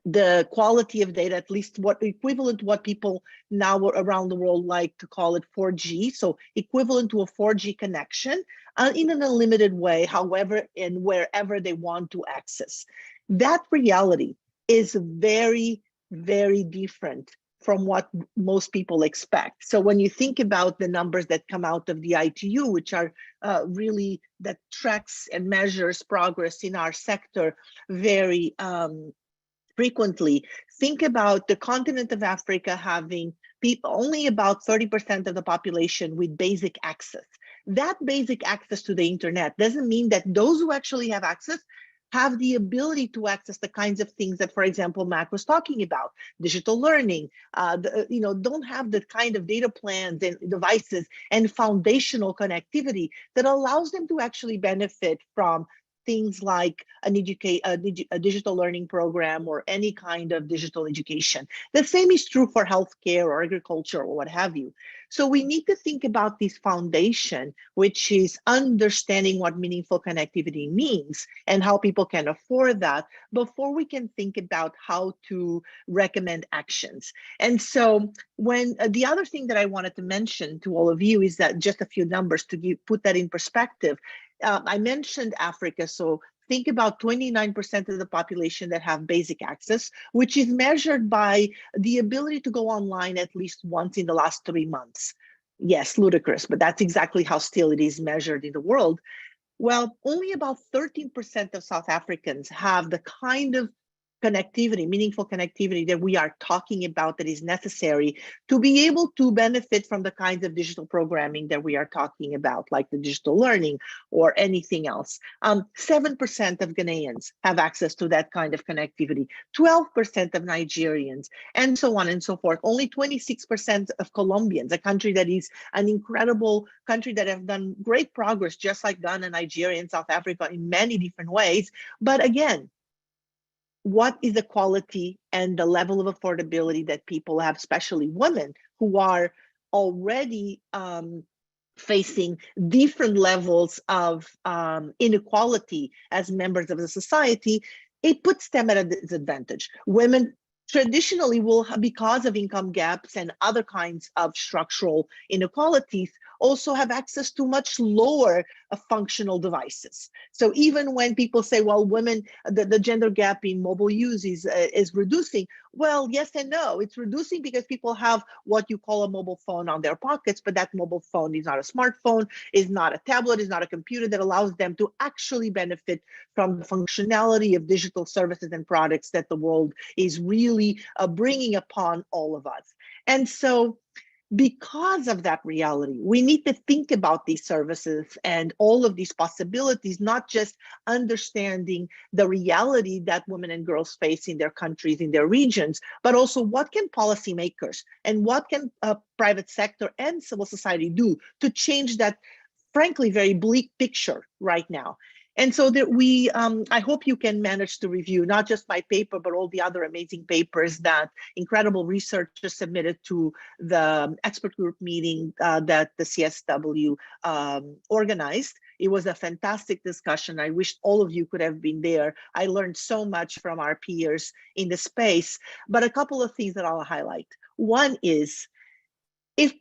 the quality of data, at least what equivalent to what people now around the world like to call it 4G. So equivalent to a 4G connection in an unlimited way, however and wherever they want to access. That reality is very, very different from what most people expect. So when you think about the numbers that come out of the ITU, which are really that tracks and measures progress in our sector very frequently, think about the continent of Africa having only about 30% of the population with basic access. That basic access to the internet doesn't mean that those who actually have access have the ability to access the kinds of things that, for example, Mac was talking about, digital learning, don't have the kind of data plans and devices and foundational connectivity that allows them to actually benefit from things like a digital learning program or any kind of digital education. The same is true for healthcare or agriculture or what have you. So we need to think about this foundation, which is understanding what meaningful connectivity means and how people can afford that before we can think about how to recommend actions. And so when the other thing that I wanted to mention to all of you is that just a few numbers to put that in perspective. I mentioned Africa, so think about 29% of the population that have basic access, which is measured by the ability to go online at least once in the last 3 months. Yes, ludicrous, but that's exactly how still it is measured in the world. Well, only about 13% of South Africans have the kind of connectivity, meaningful connectivity that we are talking about that is necessary to be able to benefit from the kinds of digital programming that we are talking about, like the digital learning or anything else. 7% of Ghanaians have access to that kind of connectivity, 12% of Nigerians, and so on and so forth. Only 26% of Colombians, a country that is an incredible country that have done great progress, just like Ghana, Nigeria, and South Africa in many different ways. But again, what is the quality and the level of affordability that people have, especially women who are already facing different levels of inequality as members of the society, it puts them at a disadvantage. Women traditionally will, because of income gaps and other kinds of structural inequalities, also have access to much lower functional devices. So even when people say, well, women, the gender gap in mobile use is reducing, well, yes and no. It's reducing because people have what you call a mobile phone on their pockets, but that mobile phone is not a smartphone, is not a tablet, is not a computer that allows them to actually benefit from the functionality of digital services and products that the world is really bringing upon all of us. And so because of that reality, we need to think about these services and all of these possibilities, not just understanding the reality that women and girls face in their countries, in their regions, but also what can policymakers and what can private sector and civil society do to change that, frankly, very bleak picture right now. And so that we, I hope you can manage to review not just my paper, but all the other amazing papers that incredible researchers submitted to the expert group meeting that the CSW organized. It was a fantastic discussion. I wish all of you could have been there. I learned so much from our peers in the space, but a couple of things that I'll highlight. One is, if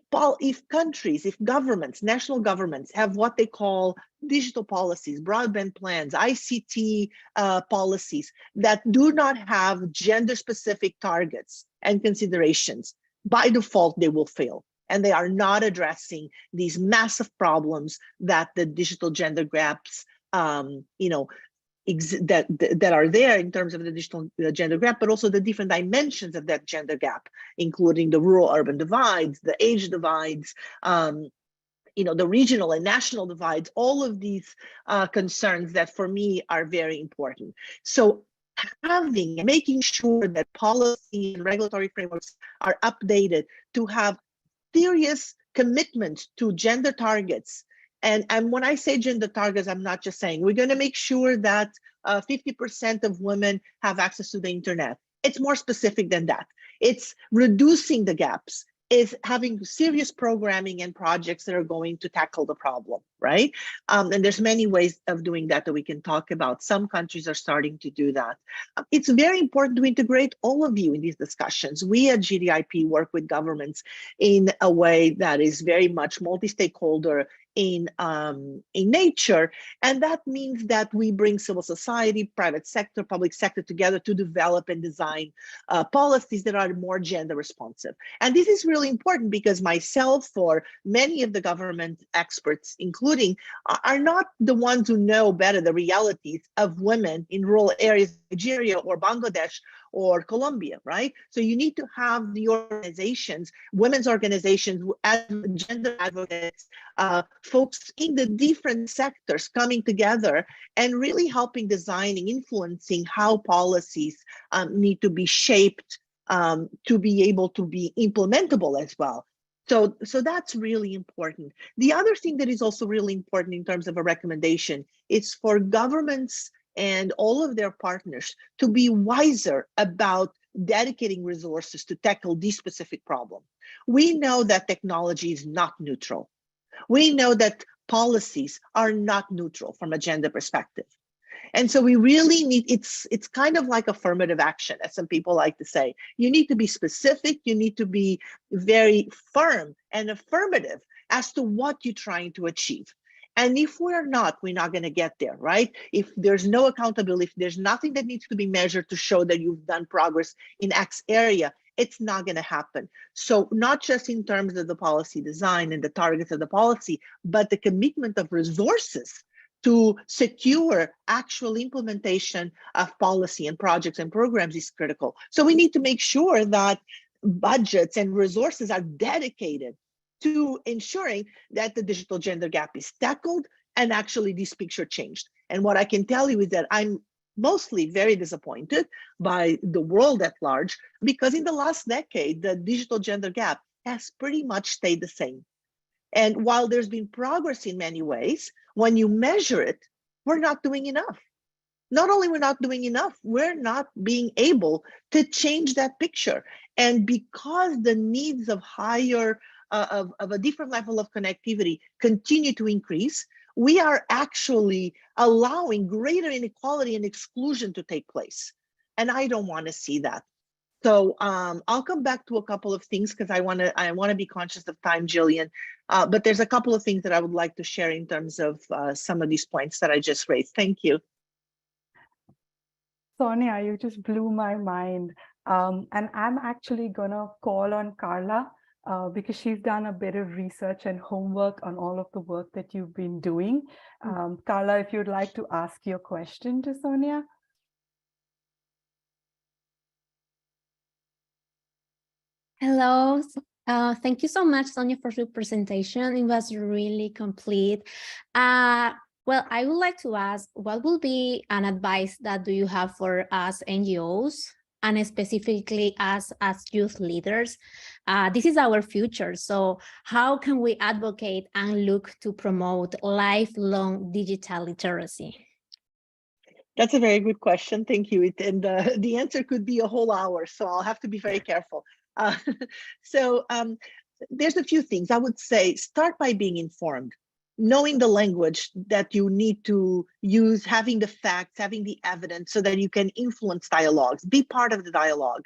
countries, if governments, national governments have what they call digital policies, broadband plans, ICT policies that do not have gender-specific targets and considerations, by default, they will fail. And they are not addressing these massive problems that the digital gender gaps, that are there in terms of the digital gender gap, but also the different dimensions of that gender gap, including the rural-urban divides, the age divides, the regional and national divides, all of these concerns that for me are very important. So making sure that policy and regulatory frameworks are updated to have serious commitment to gender targets. And when I say gender targets, I'm not just saying we're going to make sure that 50% of women have access to the internet. It's more specific than that. It's reducing the gaps. Is having serious programming and projects that are going to tackle the problem, right? And there's many ways of doing that we can talk about. Some countries are starting to do that. It's very important to integrate all of you in these discussions. We at GDIP work with governments in a way that is very much multi-stakeholder in nature. And that means that we bring civil society, private sector, public sector together to develop and design policies that are more gender responsive. And this is really important because myself, or many of the government experts, including, are not the ones who know better the realities of women in rural areas of Nigeria or Bangladesh or Colombia, right? So you need to have the organizations, women's organizations, as gender advocates, folks in the different sectors coming together and really helping designing, influencing how policies need to be shaped to be able to be implementable as well. So that's really important. The other thing that is also really important in terms of a recommendation is for governments and all of their partners to be wiser about dedicating resources to tackle this specific problem. We know that technology is not neutral. We know that policies are not neutral from a gender perspective. And so we really need, it's kind of like affirmative action, as some people like to say. You need to be specific, you need to be very firm and affirmative as to what you're trying to achieve. And if we're not going to get there, right? If there's no accountability, if there's nothing that needs to be measured to show that you've done progress in X area, it's not going to happen. So not just in terms of the policy design and the targets of the policy, but the commitment of resources to secure actual implementation of policy and projects and programs is critical. So we need to make sure that budgets and resources are dedicated to ensuring that the digital gender gap is tackled and actually this picture changed. And what I can tell you is that I'm mostly very disappointed by the world at large, because in the last decade, the digital gender gap has pretty much stayed the same. And while there's been progress in many ways, when you measure it, we're not doing enough. Not only we're not doing enough, we're not being able to change that picture. And because the needs of higher of a different level of connectivity continue to increase, we are actually allowing greater inequality and exclusion to take place. And I don't want to see that. So I'll come back to a couple of things because I want to be conscious of time, Jillian. But there's a couple of things that I would like to share in terms of some of these points that I just raised. Thank you. Sonia, you just blew my mind. And I'm actually gonna call on Carla because she's done a bit of research and homework on all of the work that you've been doing. Carla, if you'd like to ask your question to Sonia. Hello. Thank you so much, Sonia, for your presentation. It was really complete. Well, I would like to ask, what will be an advice that do you have for us NGOs and specifically us as youth leaders? This is our future. So how can we advocate and look to promote lifelong digital literacy? That's a very good question. Thank you. And the answer could be a whole hour, so I'll have to be very careful. There's a few things. I would say start by being informed, knowing the language that you need to use, having the facts, having the evidence so that you can influence dialogues, be part of the dialogue.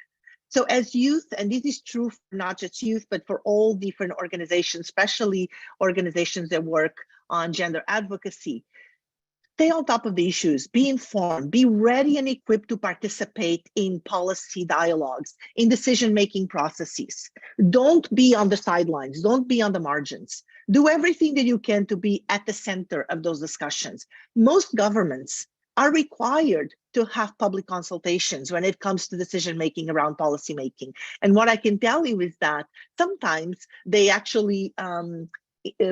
So as youth, and this is true for not just youth, but for all different organizations, especially organizations that work on gender advocacy, stay on top of the issues, be informed, be ready and equipped to participate in policy dialogues, in decision-making processes. Don't be on the sidelines, don't be on the margins. Do everything that you can to be at the center of those discussions. Most governments are required to have public consultations when it comes to decision-making around policymaking. And what I can tell you is that sometimes they actually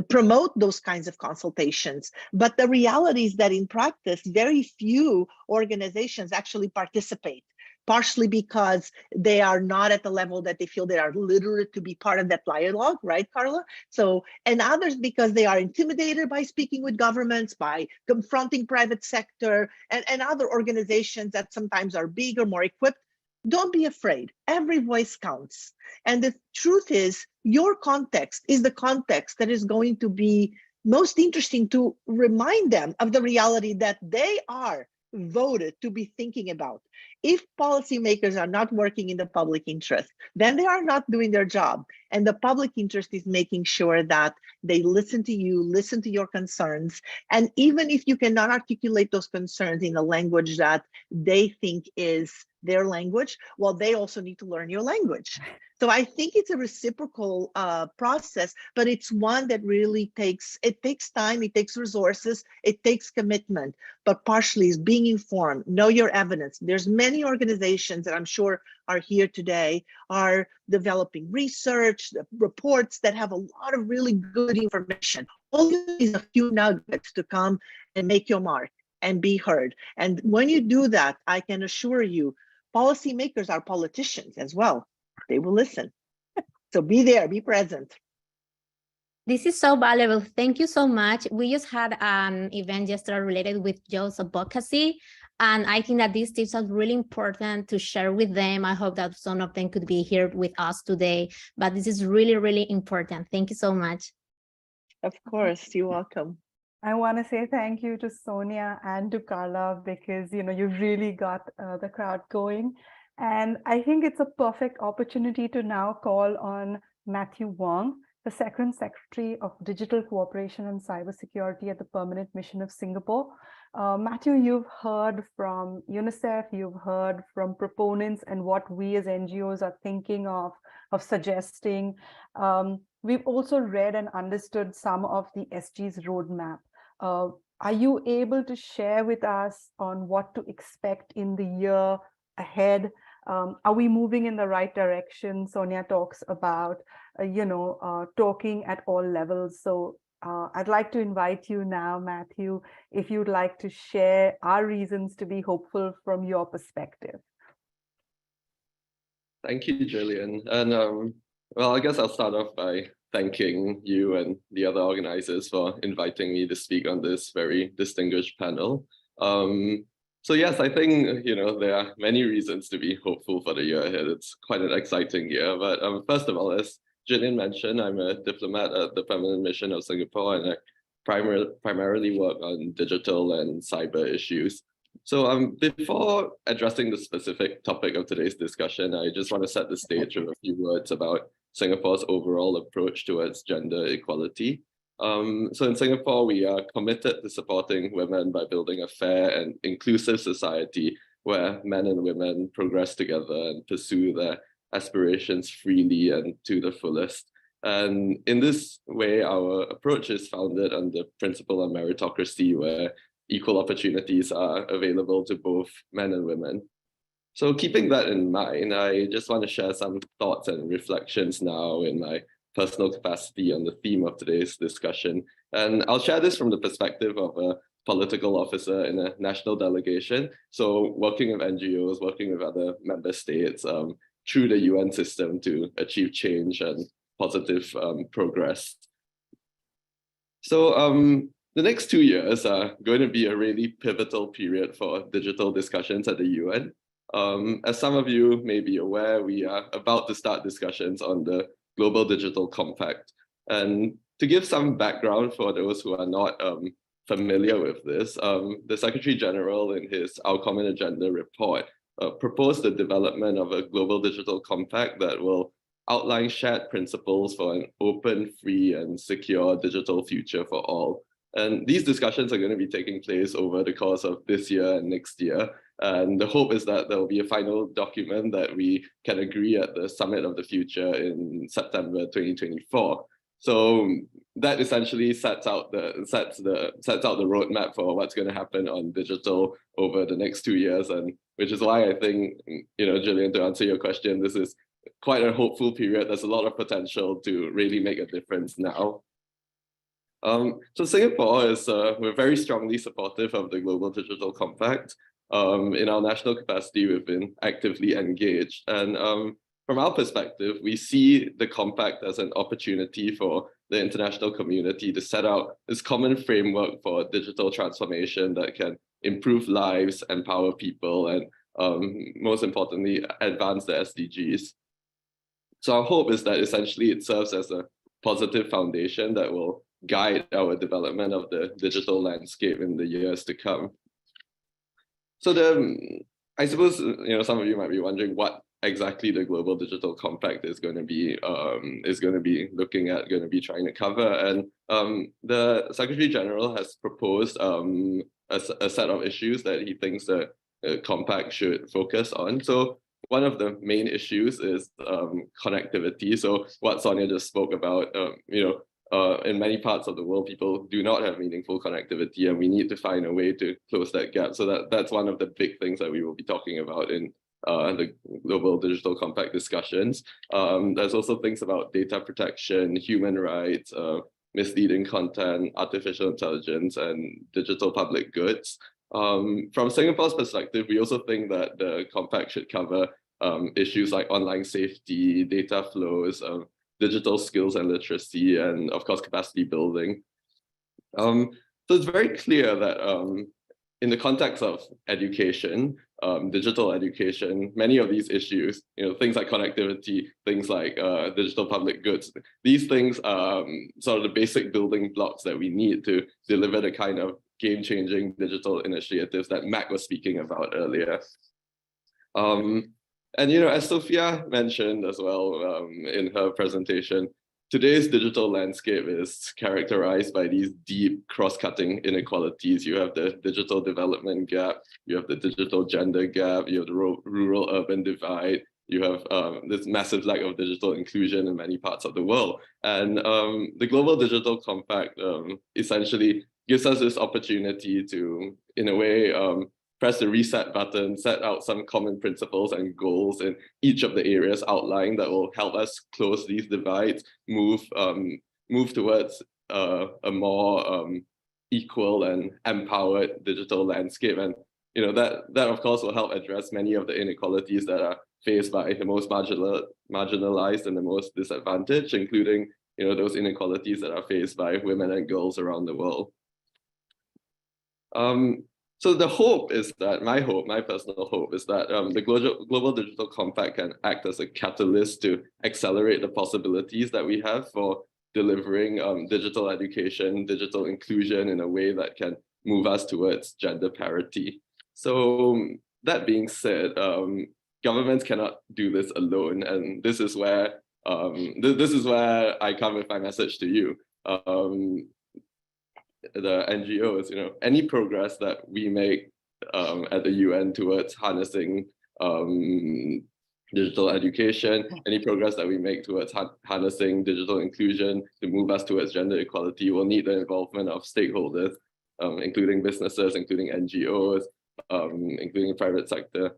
promote those kinds of consultations. But the reality is that in practice, very few organizations actually participate, partially because they are not at the level that they feel they are literate to be part of that dialogue, right, Carla? So, and others because they are intimidated by speaking with governments, by confronting private sector and other organizations that sometimes are bigger, more equipped. Don't be afraid. Every voice counts. And the truth is, your context is the context that is going to be most interesting to remind them of the reality that they are voted to be thinking about. If policymakers are not working in the public interest, then they are not doing their job. And the public interest is making sure that they listen to you, listen to your concerns. And even if you cannot articulate those concerns in a language that they think is their language, well, they also need to learn your language. So I think it's a reciprocal process, but it's one that really takes time, it takes resources, it takes commitment, but partially is being informed, know your evidence. There's many organizations that I'm sure are here today are developing research, reports that have a lot of really good information. All you need is a few nuggets to come and make your mark and be heard. And when you do that, I can assure you, policymakers are politicians as well. They will listen. So be there, be present. This is so valuable. Thank you so much. We just had an event yesterday related with youth advocacy. And I think that these tips are really important to share with them. I hope that some of them could be here with us today, but this is really, really important. Thank you so much. Of course, you're welcome. I want to say thank you to Sonia and to Carla because, you know, you've really got the crowd going. And I think it's a perfect opportunity to now call on Matthew Wong, the Second Secretary of Digital Cooperation and Cybersecurity at the Permanent Mission of Singapore. Matthew, you've heard from UNICEF, you've heard from proponents and what we as NGOs are thinking of suggesting. We've also read and understood some of the SG's roadmap. Are you able to share with us on what to expect in the year ahead? Are we moving in the right direction? Sonia talks about, talking at all levels. So I'd like to invite you now, Matthew, if you'd like to share our reasons to be hopeful from your perspective. Thank you, Jillian. And well, I guess I'll start off by thanking you and the other organizers for inviting me to speak on this very distinguished panel. So yes, I think, there are many reasons to be hopeful for the year ahead. It's quite an exciting year, but first of all, as Gillian mentioned, I'm a diplomat at the Permanent Mission of Singapore, and I primarily work on digital and cyber issues. So before addressing the specific topic of today's discussion, I just want to set the stage with a few words about Singapore's overall approach towards gender equality. So in Singapore, we are committed to supporting women by building a fair and inclusive society where men and women progress together and pursue their aspirations freely and to the fullest. And in this way, our approach is founded on the principle of meritocracy, where equal opportunities are available to both men and women. So keeping that in mind, I just want to share some thoughts and reflections now in my personal capacity on the theme of today's discussion. And I'll share this from the perspective of a political officer in a national delegation. So working with NGOs, working with other member states through the UN system to achieve change and positive progress. So the next 2 years are going to be a really pivotal period for digital discussions at the UN. As some of you may be aware, we are about to start discussions on the Global Digital Compact. And to give some background for those who are not familiar with this, the Secretary General in his Our Common Agenda report proposed the development of a Global Digital Compact that will outline shared principles for an open, free, and secure digital future for all. And these discussions are going to be taking place over the course of this year and next year. And the hope is that there will be a final document that we can agree at the Summit of the Future in September 2024. So that essentially sets out the roadmap for what's going to happen on digital over the next 2 years, and which is why I think, Gillian, to answer your question, this is quite a hopeful period. There's a lot of potential to really make a difference now. So Singapore is we're very strongly supportive of the Global Digital Compact. In our national capacity, we've been actively engaged, and from our perspective, we see the compact as an opportunity for the international community to set out this common framework for digital transformation that can improve lives, empower people, and most importantly, advance the SDGs. So our hope is that essentially it serves as a positive foundation that will guide our development of the digital landscape in the years to come. So I suppose some of you might be wondering what exactly the Global Digital Compact is going to be looking at, going to be trying to cover. And the Secretary General has proposed a set of issues that he thinks the compact should focus on. So one of the main issues is connectivity. So what Sonia just spoke about, in many parts of the world, people do not have meaningful connectivity, and we need to find a way to close that gap. So that's one of the big things that we will be talking about in the Global Digital Compact discussions. There's also things about data protection, human rights, misleading content, artificial intelligence, and digital public goods. From Singapore's perspective, we also think that the compact should cover issues like online safety, data flows, digital skills and literacy, and of course, capacity building. So it's very clear that in the context of education, digital education, many of these issues, things like connectivity, things like digital public goods, these things are sort of the basic building blocks that we need to deliver the kind of game-changing digital initiatives that Mac was speaking about earlier. And as Sophia mentioned as well in her presentation, today's digital landscape is characterized by these deep cross-cutting inequalities. You have the digital development gap, you have the digital gender gap, you have the rural-urban divide, you have this massive lack of digital inclusion in many parts of the world. And the Global Digital Compact essentially gives us this opportunity to, in a way, press the reset button, set out some common principles and goals in each of the areas outlined that will help us close these divides, move towards a more equal and empowered digital landscape. And that of course will help address many of the inequalities that are faced by the most marginalized and the most disadvantaged, including those inequalities that are faced by women and girls around the world. So the hope is that, my personal hope is that the Global Digital Compact can act as a catalyst to accelerate the possibilities that we have for delivering digital education, digital inclusion in a way that can move us towards gender parity. So that being said, governments cannot do this alone, and this is where I come with my message to you. The NGOs, any progress that we make at the UN towards harnessing digital education, any progress that we make towards harnessing digital inclusion to move us towards gender equality will need the involvement of stakeholders, including businesses, including NGOs, including the private sector.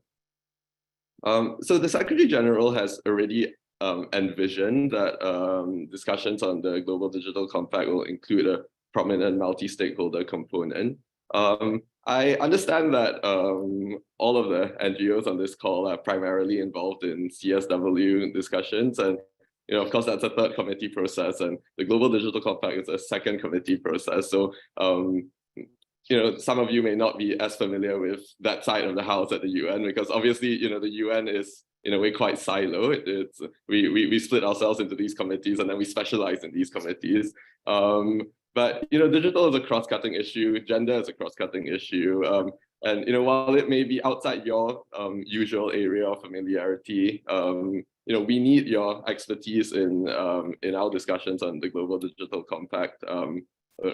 So the Secretary General has already envisioned that discussions on the Global Digital Compact will include a prominent multi-stakeholder component. I understand that all of the NGOs on this call are primarily involved in CSW discussions, and of course that's a third committee process, and the Global Digital Compact is a second committee process. So some of you may not be as familiar with that side of the house at the UN, because obviously the UN is in a way quite siloed. We split ourselves into these committees and then we specialize in these committees. But digital is a cross-cutting issue, gender is a cross-cutting issue, and while it may be outside your usual area of familiarity, we need your expertise in our discussions on the Global Digital Compact,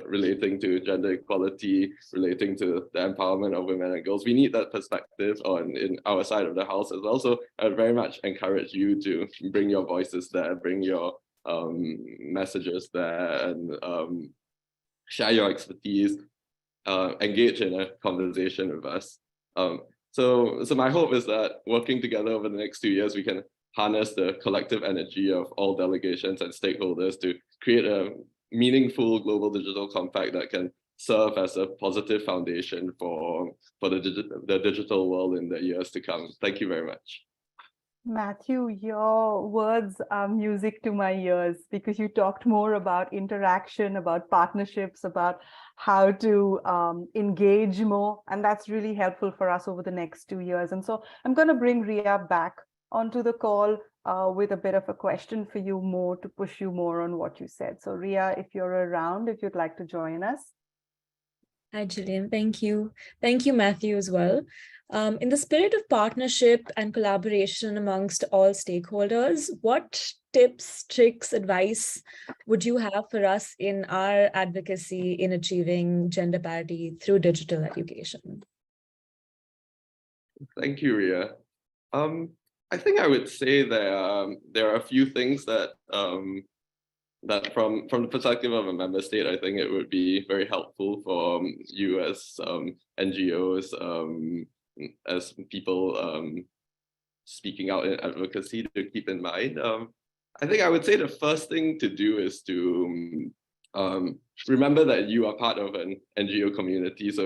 relating to gender equality, relating to the empowerment of women and girls. We need that perspective in our side of the house as well. So I very much encourage you to bring your voices there, bring your messages there, and share your expertise, engage in a conversation with us. So my hope is that working together over the next 2 years, we can harness the collective energy of all delegations and stakeholders to create a meaningful global digital compact that can serve as a positive foundation for the digital world in the years to come. Thank you very much. Matthew, your words are music to my ears, because you talked more about interaction, about partnerships, about how to engage more. And that's really helpful for us over the next 2 years. And so I'm going to bring Ria back onto the call with a bit of a question for you more to push you more on what you said. So Ria, if you're around, if you'd like to join us. Hi, Gillian. Thank you. Thank you, Matthew, as well. In the spirit of partnership and collaboration amongst all stakeholders, what tips, tricks, advice would you have for us in our advocacy in achieving gender parity through digital education? Thank you, Ria. I think I would say there are a few things that that from the perspective of a member state, I think it would be very helpful for you as NGOs, as people speaking out in advocacy to keep in mind. I think I would say the first thing to do is to remember that you are part of an NGO community. So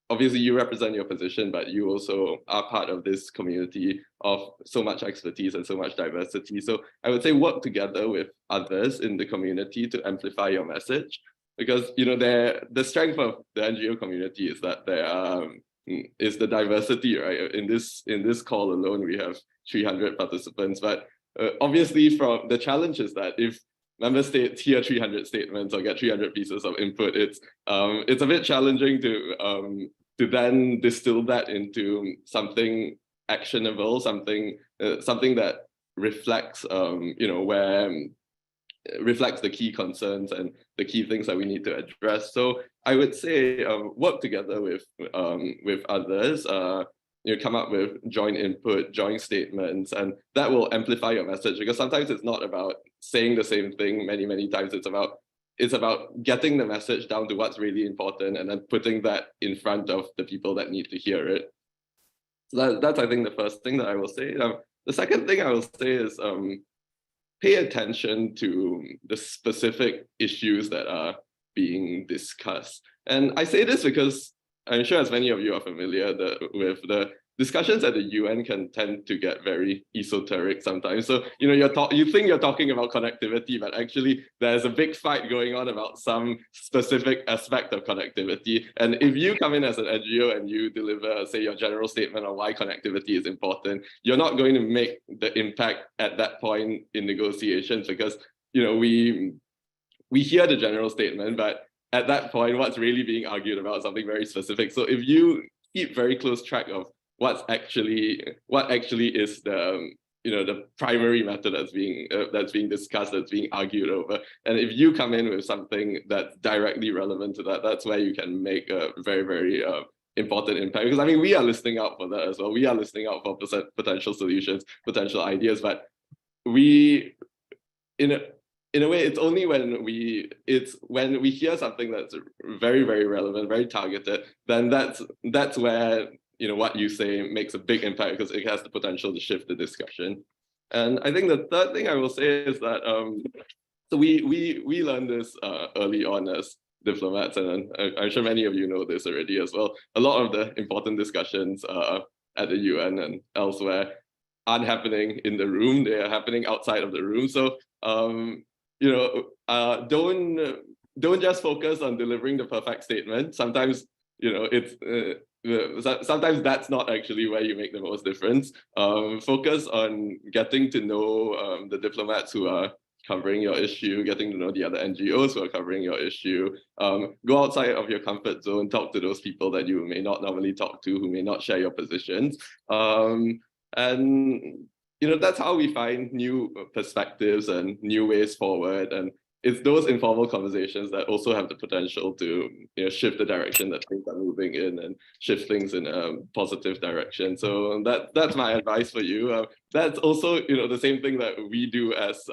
obviously you represent your position, but you also are part of this community of so much expertise and so much diversity. So I would say work together with others in the community to amplify your message, because the strength of the NGO community is that there is the diversity, right? In this call alone, we have 300 participants, but obviously from the challenge is that if member states hear 300 statements or get 300 pieces of input, it's a bit challenging to then distill that into something actionable, something that reflects reflects the key concerns and the key things that we need to address. So I would say work together with others, come up with joint input, joint statements, and that will amplify your message, because sometimes it's not about saying the same thing many times. It's about getting the message down to what's really important and then putting that in front of the people that need to hear it. So that's I think the first thing that I will say. The second thing I will say is pay attention to the specific issues that are being discussed. And I say this because I'm sure as many of you are familiar with the discussions at the UN can tend to get very esoteric sometimes. So, you know, you think you're talking about connectivity, but actually there's a big fight going on about some specific aspect of connectivity. And if you come in as an NGO and you deliver, say, your general statement on why connectivity is important, you're not going to make the impact at that point in negotiations, because, you know, we hear the general statement, but at that point, what's really being argued about is something very specific. So if you keep very close track of what actually is the, you know, the primary method that's being discussed, that's being argued over, and if you come in with something that's directly relevant to that, that's where you can make a very, very important impact. Because I mean, we are listening out for that as well. We are listening out for potential solutions, potential ideas, but we, in a way, it's only when we hear something that's very, very relevant, very targeted, then that's where, you know, what you say makes a big impact, because it has the potential to shift the discussion. And I think the third thing I will say is that so we learned this early on as diplomats, and I'm sure many of you know this already as well. A lot of the important discussions at the UN and elsewhere aren't happening in the room; they are happening outside of the room. So you know, don't just focus on delivering the perfect statement. Sometimes, you know, it's sometimes that's not actually where you make the most difference. Focus on getting to know the diplomats who are covering your issue, getting to know the other NGOs who are covering your issue. Go outside of your comfort zone, talk to those people that you may not normally talk to, who may not share your positions. And you know, that's how we find new perspectives and new ways forward. And it's those informal conversations that also have the potential to, you know, shift the direction that things are moving in and shift things in a positive direction. So that's my advice for you. That's also, you know, the same thing that we do as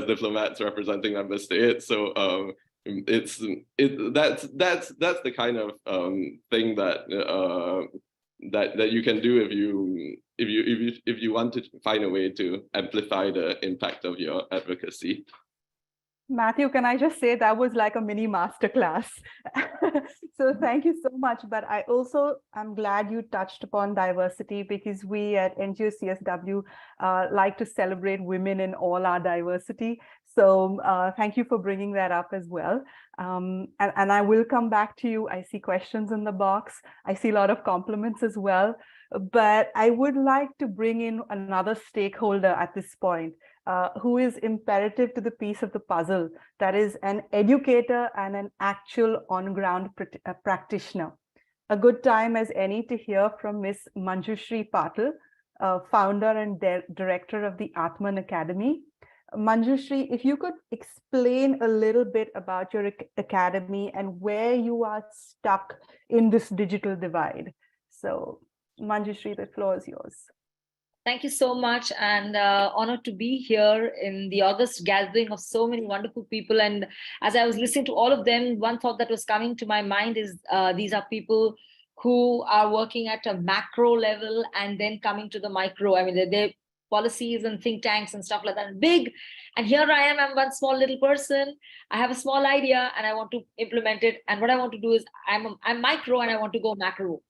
diplomats representing member states. So that's the kind of thing that that you can do if you want to find a way to amplify the impact of your advocacy. Matthew, can I just say that was like a mini masterclass? So thank you so much. But I also am glad you touched upon diversity, because we at NGO CSW like to celebrate women in all our diversity. So thank you for bringing that up as well. And I will come back to you. I see questions in the box. I see a lot of compliments as well. But I would like to bring in another stakeholder at this point, who is imperative to the piece of the puzzle, that is an educator and an actual on-ground practitioner. A good time as any to hear from Ms. Manjushri Patil, founder and director of the Atman Academy. Manjushri, if you could explain a little bit about your academy and where you are stuck in this digital divide. So Manjushri, the floor is yours. Thank you so much, and honored to be here in the August gathering of so many wonderful people. And as I was listening to all of them, one thought that was coming to my mind is these are people who are working at a macro level and then coming to the micro. I mean, they're policies and think tanks and stuff like that, big. And here I am, I'm one small little person. I have a small idea and I want to implement it. And what I want to do is I'm micro and I want to go macro.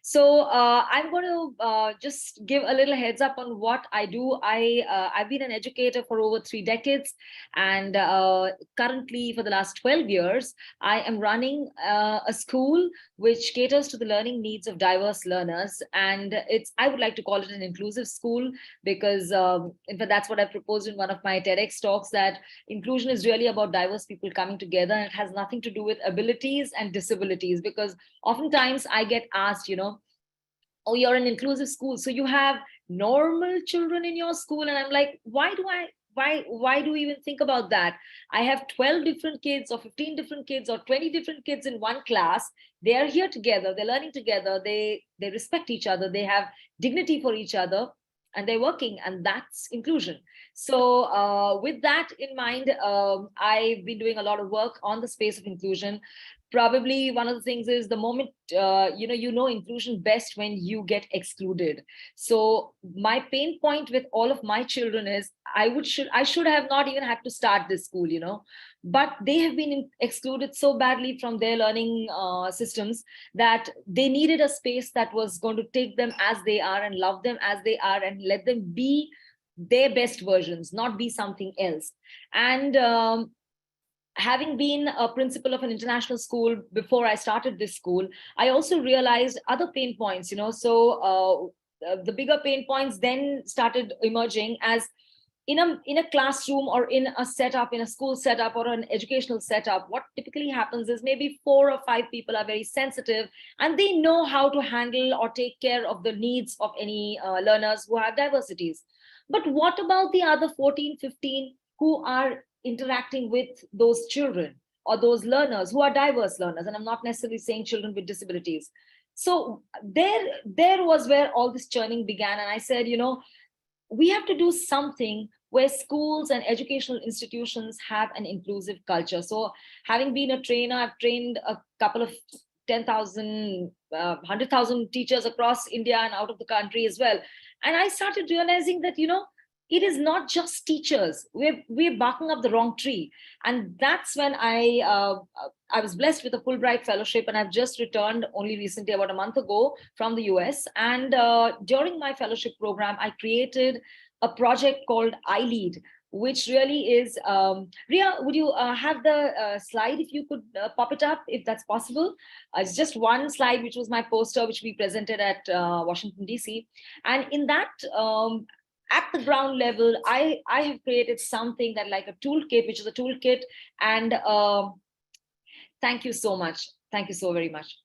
So I'm going to just give a little heads up on what I do. I've been an educator for over 3 decades. And currently for the last 12 years, I am running a school which caters to the learning needs of diverse learners. And I would like to call it an inclusive school, because in fact, that's what I proposed in one of my TEDx talks, that inclusion is really about diverse people coming together, and it has nothing to do with abilities and disabilities. Because oftentimes I get asked, you know, oh, you're an inclusive school, so you have normal children in your school. And I'm like, why do we even think about that? I have 12 different kids or 15 different kids or 20 different kids in one class. They are here together, they're learning together, they respect each other, they have dignity for each other, and they're working, and that's inclusion. So with that in mind, I've been doing a lot of work on the space of inclusion. probably one of the things is the moment, inclusion best when you get excluded. So my pain point with all of my children is I should have not even had to start this school, but they have been excluded so badly from their learning systems that they needed a space that was going to take them as they are and love them as they are and let them be their best versions, not be something else. And having been a principal of an international school before I started this school, I also realized other pain points, So the bigger pain points then started emerging as in a classroom or in a setup, in a school setup or an educational setup. What typically happens is maybe 4 or 5 people are very sensitive and they know how to handle or take care of the needs of any learners who have diversities. But what about the other 14, 15 who are interacting with those children or those learners who are diverse learners? And I'm not necessarily saying children with disabilities. So there was where all this churning began. And I said, we have to do something where schools and educational institutions have an inclusive culture. So having been a trainer, I've trained a couple of 10,000, 100,000 teachers across India and out of the country as well. And I started realizing that, it is not just teachers. We're barking up the wrong tree. And that's when I was blessed with a Fulbright fellowship, and I've just returned only recently, about a month ago, from the US. And during my fellowship program, I created a project called I Lead, which really is, Ria, would you have the slide, if you could pop it up, if that's possible? It's just one slide, which was my poster, which we presented at Washington, DC. And in that, at the ground level, I have created something that like a toolkit, which is a toolkit. And thank you so much. Thank you so very much.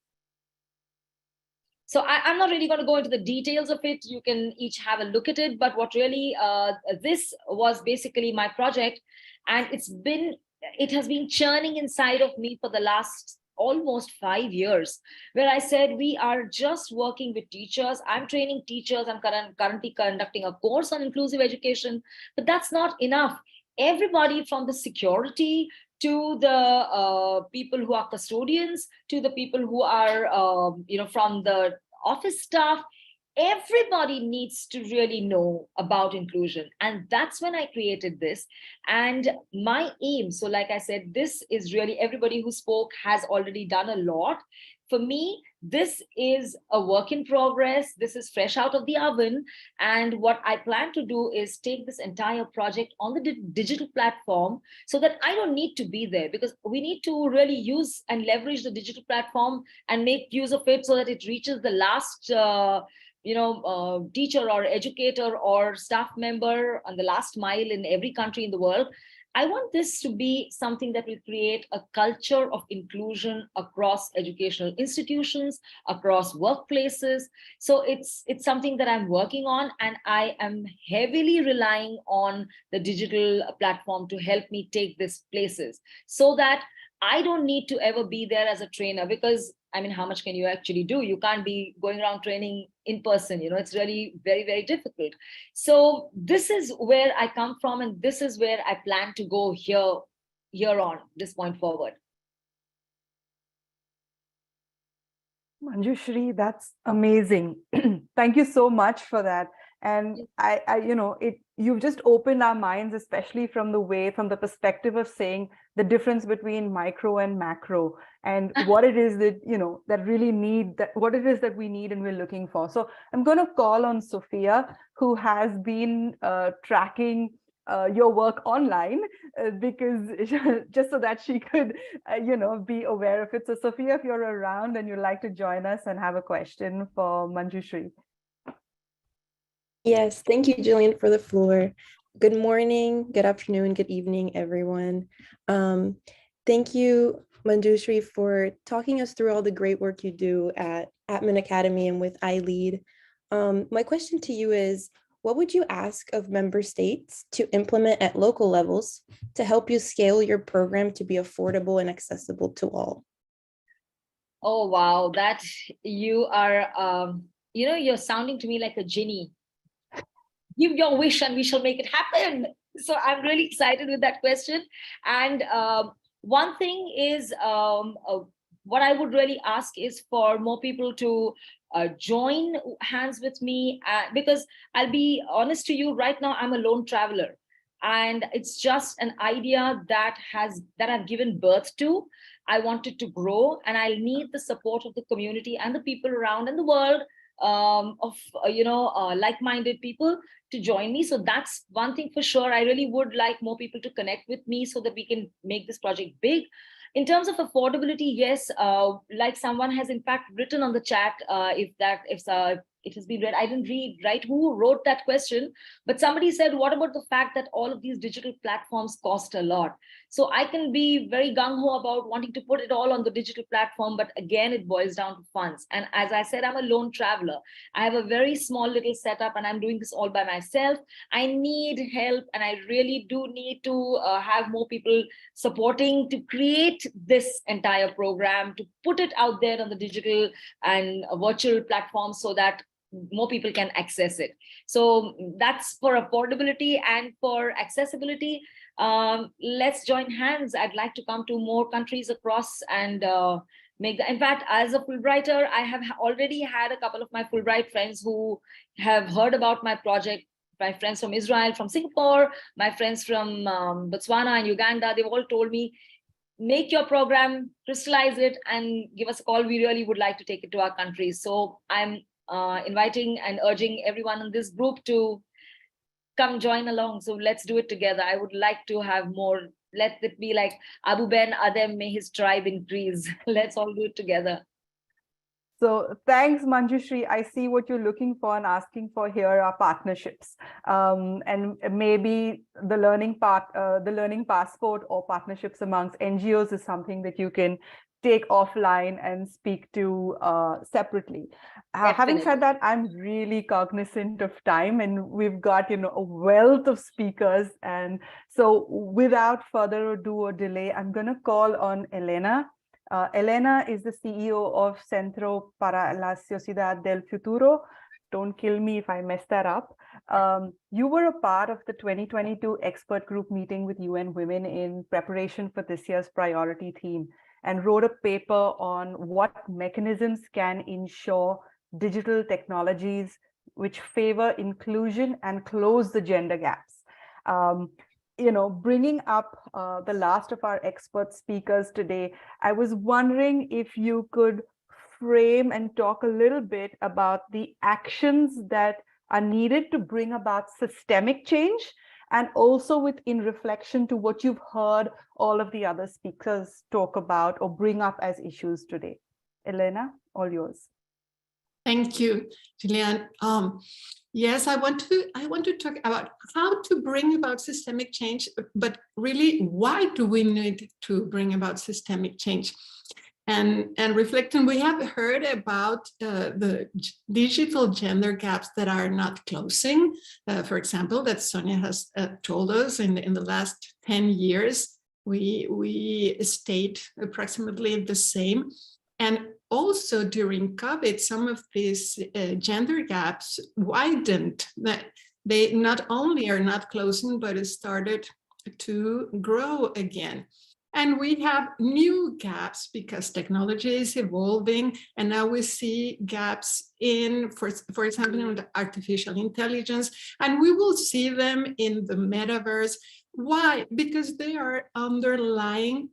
So I'm not really going to go into the details of it. You can each have a look at it. But what really, this was basically my project. And it has been churning inside of me for the last almost 5 years, where I said, we are just working with teachers. I'm training teachers. I'm currently conducting a course on inclusive education, but that's not enough. Everybody from the security to the people who are custodians, to the people who are, from the office staff, everybody needs to really know about inclusion. And that's when I created this. And my aim, so like I said, this is really, everybody who spoke has already done a lot. For me, this is a work in progress. This is fresh out of the oven. And what I plan to do is take this entire project on the digital platform so that I don't need to be there, because we need to really use and leverage the digital platform and make use of it so that it reaches the last teacher or educator or staff member on the last mile in every country in the world. I want this to be something that will create a culture of inclusion across educational institutions, across workplaces. So it's something that I'm working on, and I am heavily relying on the digital platform to help me take this places so that I don't need to ever be there as a trainer, because how much can you actually do? You can't be going around training in person, it's really very, very difficult. So this is where I come from, and this is where I plan to go here on this point forward. Manjushri, that's amazing. Thank you so much for that. And you've just opened our minds, especially from the perspective of saying the difference between micro and macro, and what it is that, what it is that we need and we're looking for. So I'm going to call on Sophia, who has been tracking your work online, because just so that she could, be aware of it. So Sophia, if you're around and you'd like to join us and have a question for Manjushri. Yes, thank you, Jillian, for the floor. Good morning, good afternoon, good evening, everyone. Thank you, Manjushri, for talking us through all the great work you do at Atman Academy and with iLead. My question to you is, what would you ask of member states to implement at local levels to help you scale your program to be affordable and accessible to all? Oh, wow, that you are, you're sounding to me like a genie. Give your wish and we shall make it happen. So I'm really excited with that question. And one thing is, what I would really ask is for more people to join hands with me, because I'll be honest to you, right now I'm a lone traveler, and it's just an idea that I've given birth to. I want it to grow, and I'll need the support of the community and the people around in the world, of like-minded people to join me. So that's one thing for sure. I really would like more people to connect with me so that we can make this project big. In terms of affordability, yes, like someone has in fact written on the chat, if it has been read, I didn't read right who wrote that question, but somebody said, what about the fact that all of these digital platforms cost a lot? So I can be very gung-ho about wanting to put it all on the digital platform, but again, it boils down to funds. And as I said, I'm a lone traveler. I have a very small little setup and I'm doing this all by myself. I need help, and I really do need to have more people supporting to create this entire program, to put it out there on the digital and virtual platforms so that more people can access it. So that's for affordability. And for accessibility, let's join hands. I'd like to come to more countries across and make that. In fact, as a Fulbrighter, I have already had a couple of my Fulbright friends who have heard about my project. My friends from Israel, from Singapore, my friends from Botswana and Uganda, they've all told me, make your program, crystallize it, and give us a call. We really would like to take it to our countries. So I'm inviting and urging everyone in this group to come join along. So let's do it together. I would like to have more. Let it be like Abu Ben Adem, may his tribe increase. Let's all do it together. So thanks, Manjushri. I see what you're looking for and asking for here are partnerships. And maybe the learning passport or partnerships amongst NGOs is something that you can take offline and speak to separately. Having said that, I'm really cognizant of time, and we've got a wealth of speakers. And so without further ado or delay, I'm going to call on Elena. Elena is the CEO of Centro para la Sociedad del Futuro. Don't kill me if I mess that up. You were a part of the 2022 expert group meeting with UN Women in preparation for this year's priority theme, and wrote a paper on what mechanisms can ensure digital technologies which favor inclusion and close the gender gaps. Bringing up the last of our expert speakers today, I was wondering if you could frame and talk a little bit about the actions that are needed to bring about systemic change, and also in reflection to what you've heard all of the other speakers talk about or bring up as issues today. Elena, all yours. Thank you, Julian. Yes, I want to talk about how to bring about systemic change, but really, why do we need to bring about systemic change? And reflecting, we have heard about the digital gender gaps that are not closing. For example, that Sonia has told us in the last 10 years, we stayed approximately the same. And also during COVID, some of these gender gaps widened. That they not only are not closing, but it started to grow again. And we have new gaps because technology is evolving, and now we see gaps in, for example, in artificial intelligence, and we will see them in the metaverse. Why? Because they are underlying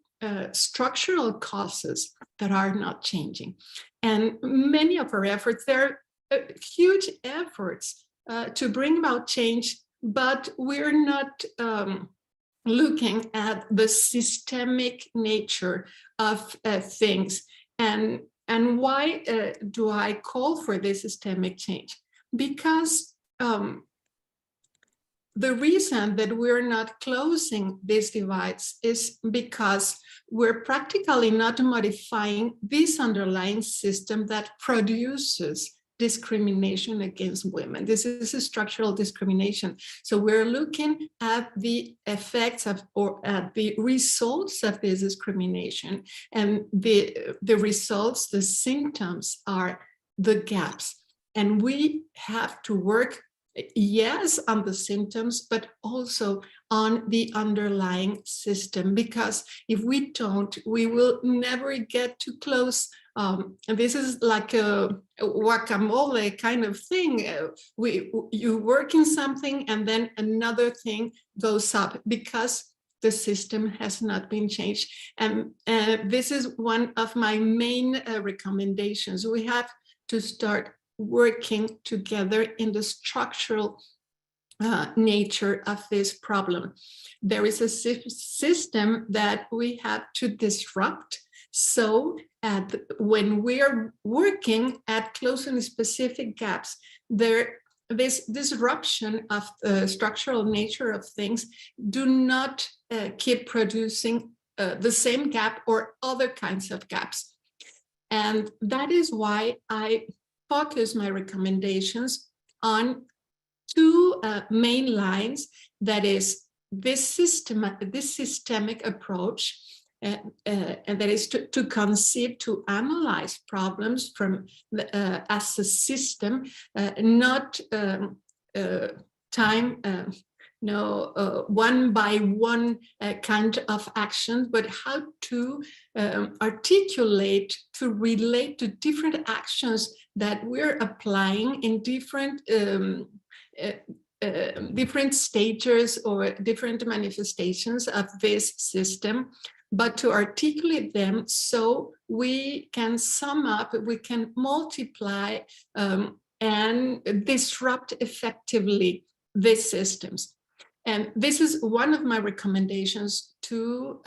structural causes that are not changing. And many of our efforts, there are huge efforts to bring about change, but we're not looking at the systemic nature of things. And why do I call for this systemic change? Because the reason that we're not closing these divides is because we're practically not modifying this underlying system that produces discrimination against women. This is a structural discrimination. So we're looking at the effects of, or at the results of this discrimination. And the results, the symptoms are the gaps. And we have to work yes, on the symptoms, but also on the underlying system, because if we don't, we will never get too close. And this is like a guacamole kind of thing. You work in something and then another thing goes up because the system has not been changed. And this is one of my main recommendations. We have to start working together in the structural nature of this problem. There is a system that we have to disrupt. So when we're working at closing specific gaps, this disruption of the structural nature of things do not keep producing the same gap or other kinds of gaps. And that is why I focus my recommendations on two main lines. That is this systemic approach, and that is to conceive, to analyze problems from as a system, not one by one kind of action, but how to articulate, to relate to different actions that we're applying in different different stages or different manifestations of this system, but to articulate them so we can sum up, we can multiply and disrupt effectively these systems. And this is one of my recommendations to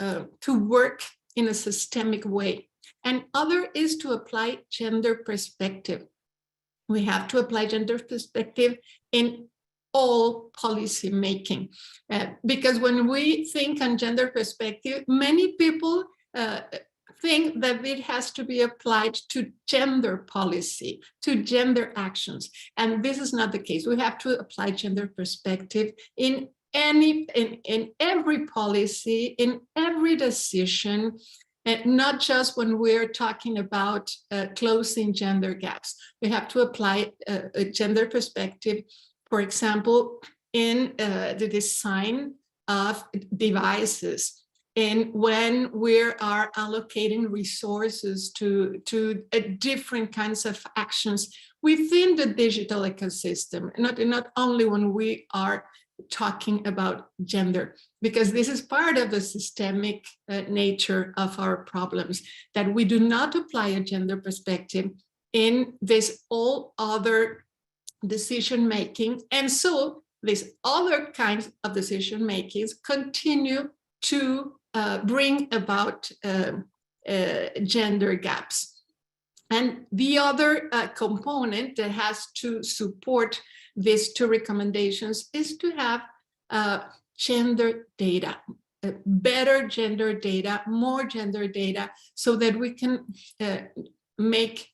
work in a systemic way. And other is to apply gender perspective. We have to apply gender perspective in all policy making, because when we think on gender perspective, many people think that it has to be applied to gender policy, to gender actions, and this is not the case. We have to apply gender perspective in every policy, in every decision, and not just when we're talking about closing gender gaps. We have to apply a gender perspective, for example, in the design of devices, and when we are allocating resources to different kinds of actions within the digital ecosystem, not only when we are talking about gender, because this is part of the systemic nature of our problems, that we do not apply a gender perspective in this all other decision making, and so these other kinds of decision makings continue to bring about gender gaps. And the other component that has to support these two recommendations is to have gender data, better gender data, more gender data, so that we can make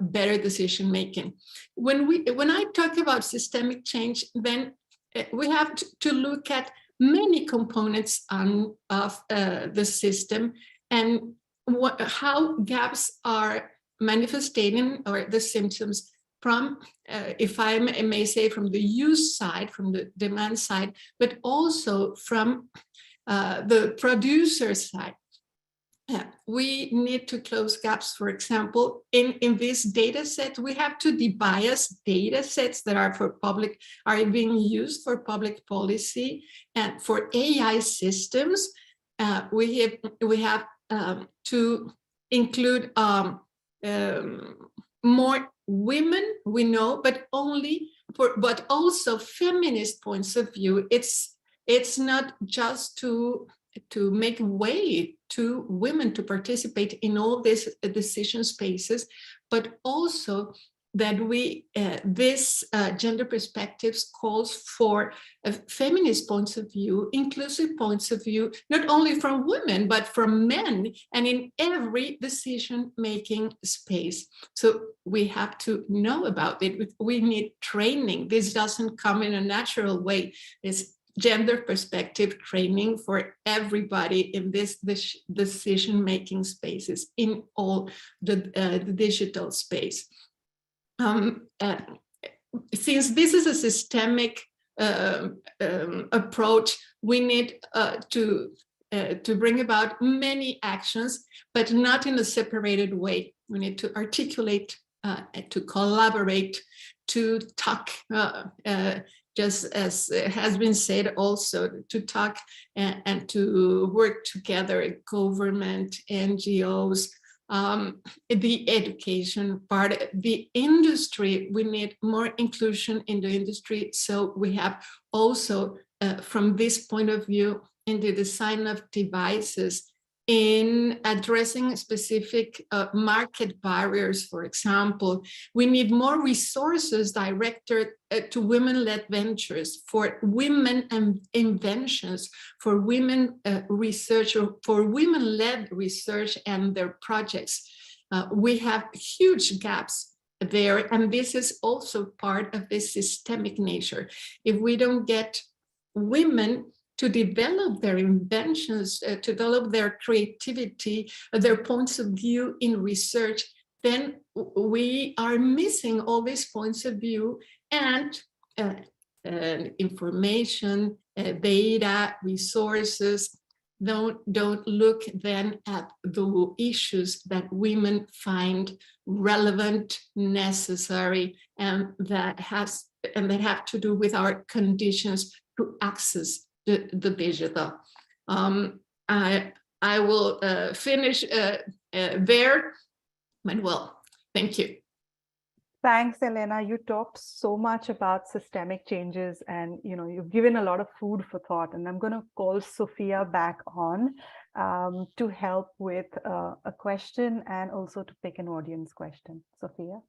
better decision making. When I talk about systemic change, then we have to look at many components of the system and how gaps are manifesting, or the symptoms from, if I may say, from the use side, from the demand side, but also from the producer side. We need to close gaps. For example, in this data set, we have to debias data sets that are being used for public policy, and for AI systems, we have to include more women, we know, but also feminist points of view. It's not just to make way to women to participate in all these decision spaces, but also that this gender perspectives calls for feminist points of view, inclusive points of view, not only from women, but from men, and in every decision-making space. So we have to know about it. We need training. This doesn't come in a natural way. It's gender perspective training for everybody in this decision-making spaces in all the digital space. since this is a systemic approach, we need to bring about many actions, but not in a separated way. We need to articulate, to collaborate, to talk, just as has been said also, to talk and to work together, government, NGOs, the education part, the industry. We need more inclusion in the industry. So we have also, from this point of view, in the design of devices, in addressing specific market barriers, for example, we need more resources directed to women-led ventures, for women and inventions, for women research, or for women-led research and their projects. We have huge gaps there, and this is also part of this systemic nature. If we don't get women to develop their inventions, to develop their creativity, their points of view in research, then we are missing all these points of view and information, data, resources. Don't look then at the issues that women find relevant, necessary, and that have to do with our conditions to access the digital. I will finish there, but well, thank you. Thanks, Elena. You talked so much about systemic changes, and you've given a lot of food for thought. And I'm going to call Sophia back on to help with a question and also to pick an audience question. Sophia.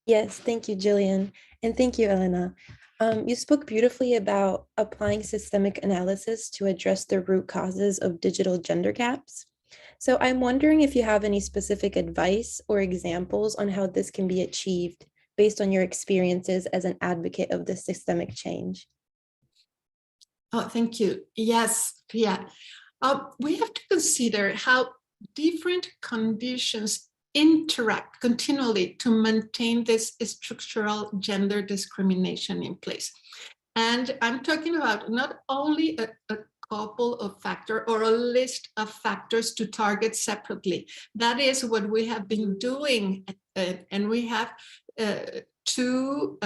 Yes, thank you, Jillian. And thank you, Elena. You spoke beautifully about applying systemic analysis to address the root causes of digital gender gaps. So I'm wondering if you have any specific advice or examples on how this can be achieved based on your experiences as an advocate of this systemic change. Oh, thank you. Yes, yeah. We have to consider how different conditions interact continually to maintain this structural gender discrimination in place. And I'm talking about not only a couple of factors or a list of factors to target separately. That is what we have been doing, and we have to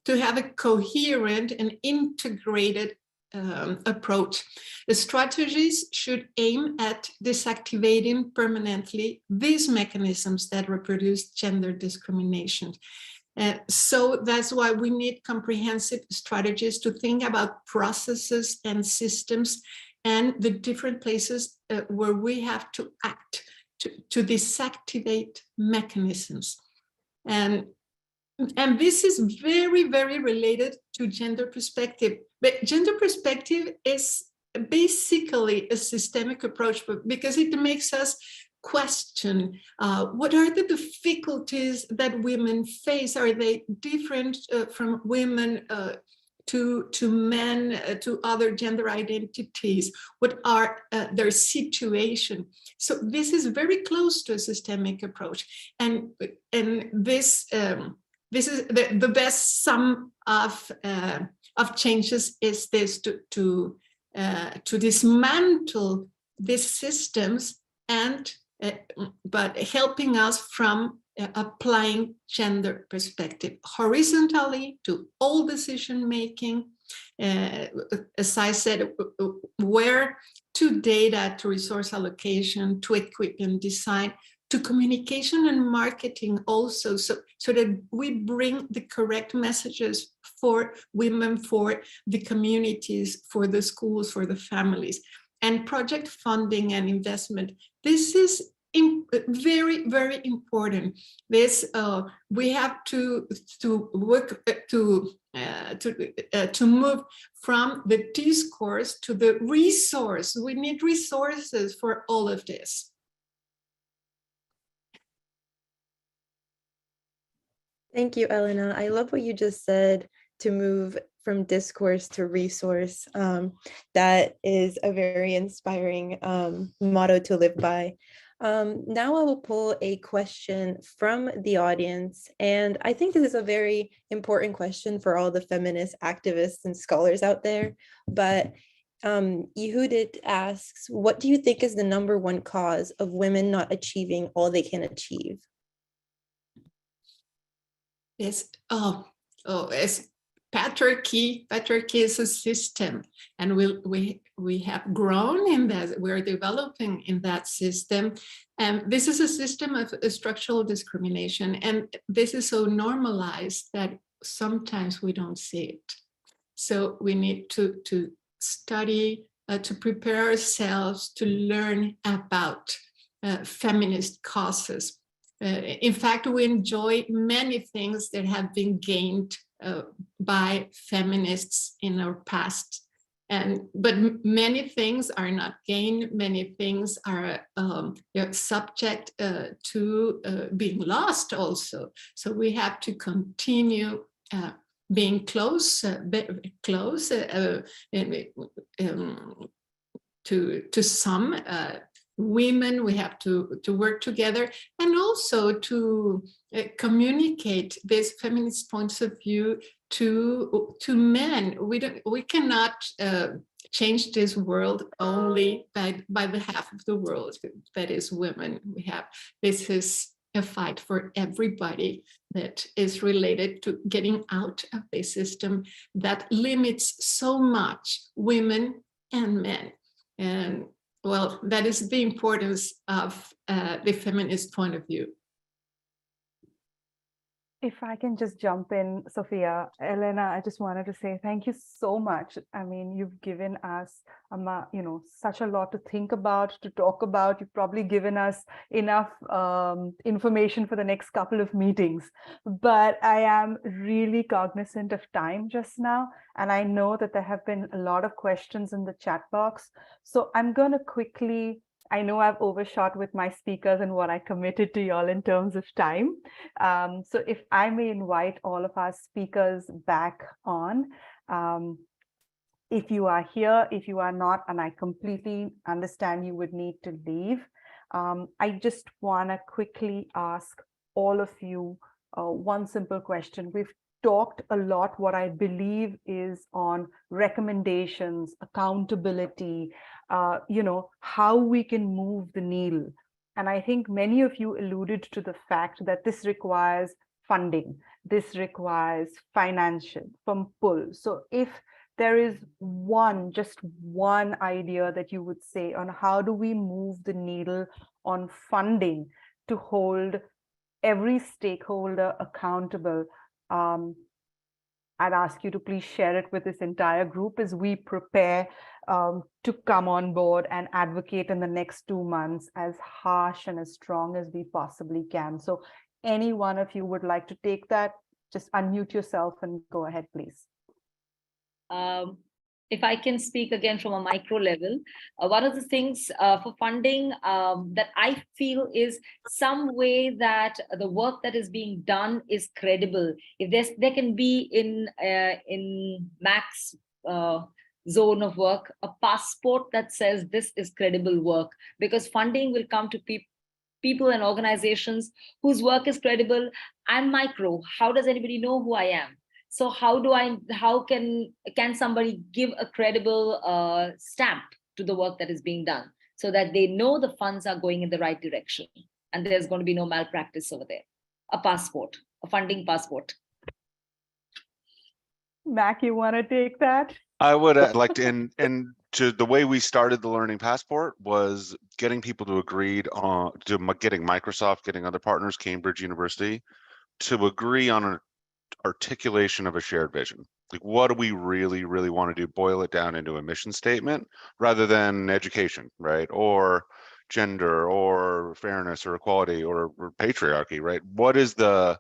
have a coherent and integrated approach. The strategies should aim at deactivating permanently these mechanisms that reproduce gender discrimination. So that's why we need comprehensive strategies to think about processes and systems and the different places where we have to act to deactivate mechanisms. And this is very, very related to gender perspective. But gender perspective is basically a systemic approach, because it makes us question what are the difficulties that women face? Are they different from women to men, to other gender identities? What are their situation? So this is very close to a systemic approach, and this is the best sum of changes is this to dismantle these systems and but helping us from applying gender perspective horizontally to all decision making, as I said, where to data, to resource allocation, to equipment design, to communication and marketing also, so that we bring the correct messages for women, for the communities, for the schools, for the families. And project funding and investment, this is very, very important. This we have to work to move from the discourse to the resource. We need resources for all of this. Thank you, Elena. I love what you just said, to move from discourse to resource. That is a very inspiring motto to live by. Now I will pull a question from the audience, and I think this is a very important question for all the feminist activists and scholars out there, but Yehudit asks, what do you think is the #1 cause of women not achieving all they can achieve? Yes. It's patriarchy. Patriarchy is a system, and we have grown in that. We're developing in that system, and this is a system of structural discrimination, and this is so normalized that sometimes we don't see it. So we need to study, to prepare ourselves to learn about feminist causes. In fact, we enjoy many things that have been gained by feminists in our past, but many things are not gained. Many things are subject to being lost also. So we have to continue being close to some women. We have to work together, and also to communicate this feminist points of view to men. We cannot change this world only by the half of the world that is women. This is a fight for everybody that is related to getting out of a system that limits so much women and men. And well, that is the importance of the feminist point of view. If I can just jump in, Sophia, Elena, I just wanted to say thank you so much. I mean, you've given us, such a lot to think about, to talk about. You've probably given us enough information for the next couple of meetings. But I am really cognizant of time just now, and I know that there have been a lot of questions in the chat box. So I'm going to quickly, I know I've overshot with my speakers and what I committed to y'all in terms of time. So if I may invite all of our speakers back on, if you are here, if you are not, and I completely understand you would need to leave, I just want to quickly ask all of you one simple question. We've talked a lot, what I believe is on recommendations, accountability, how we can move the needle. And I think many of you alluded to the fact that this requires funding. This requires financial from pull. So if there is just one idea that you would say on how do we move the needle on funding to hold every stakeholder accountable, I'd ask you to please share it with this entire group as we prepare to come on board and advocate in the next 2 months as harsh and as strong as we possibly can. So any one of you would like to take that, just unmute yourself and go ahead, please. If I can speak again from a micro level, one of the things for funding that I feel is some way that the work that is being done is credible. If there can be in Mac's zone of work, a passport that says this is credible work, because funding will come to people and organizations whose work is credible. I'm micro. How does anybody know who I am? So how can somebody give a credible stamp to the work that is being done so that they know the funds are going in the right direction and there's going to be no malpractice over there? A passport, a funding passport. Mac, you want to take that? I would like to, and to the way we started the Learning Passport was getting people to agree on, getting Microsoft, getting other partners, Cambridge University, to agree on an articulation of a shared vision. Like, what do we really, really want to do? Boil it down into a mission statement rather than education, right? Or gender, or fairness, or equality, or patriarchy, right? What is the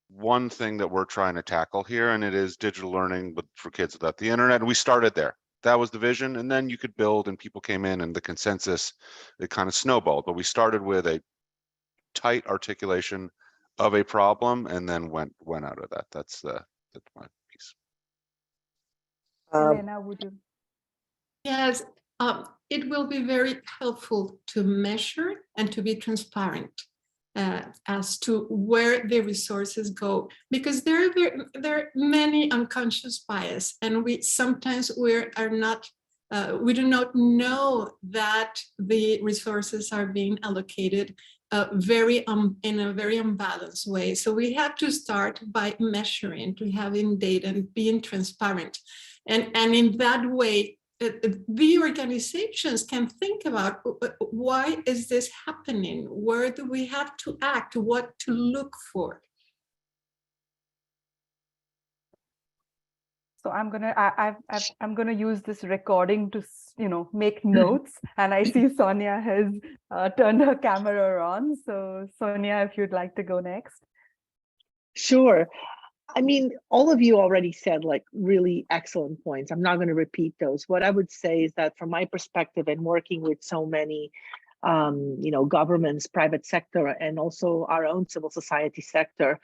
one thing that we're trying to tackle here? And it is digital learning for kids without the internet. And we started there. That was the vision. And then you could build, and people came in, and the consensus, it kind of snowballed. But we started with a tight articulation of a problem and then went out of that. That's my piece. Elena, would you? Yes, it will be very helpful to measure and to be transparent as to where the resources go, because there are many unconscious bias, and we do not know that the resources are being allocated in a very unbalanced way. So we have to start by measuring, to having data and being transparent. And in that way, the organizations can think about why is this happening? Where do we have to act? What to look for? So I'm gonna use this recording to make notes, and I see Sonia has turned her camera on. So Sonia, if you'd like to go next. Sure. I mean, all of you already said like really excellent points. I'm not going to repeat those. What I would say is that from my perspective and working with so many, governments, private sector, and also our own civil society sector,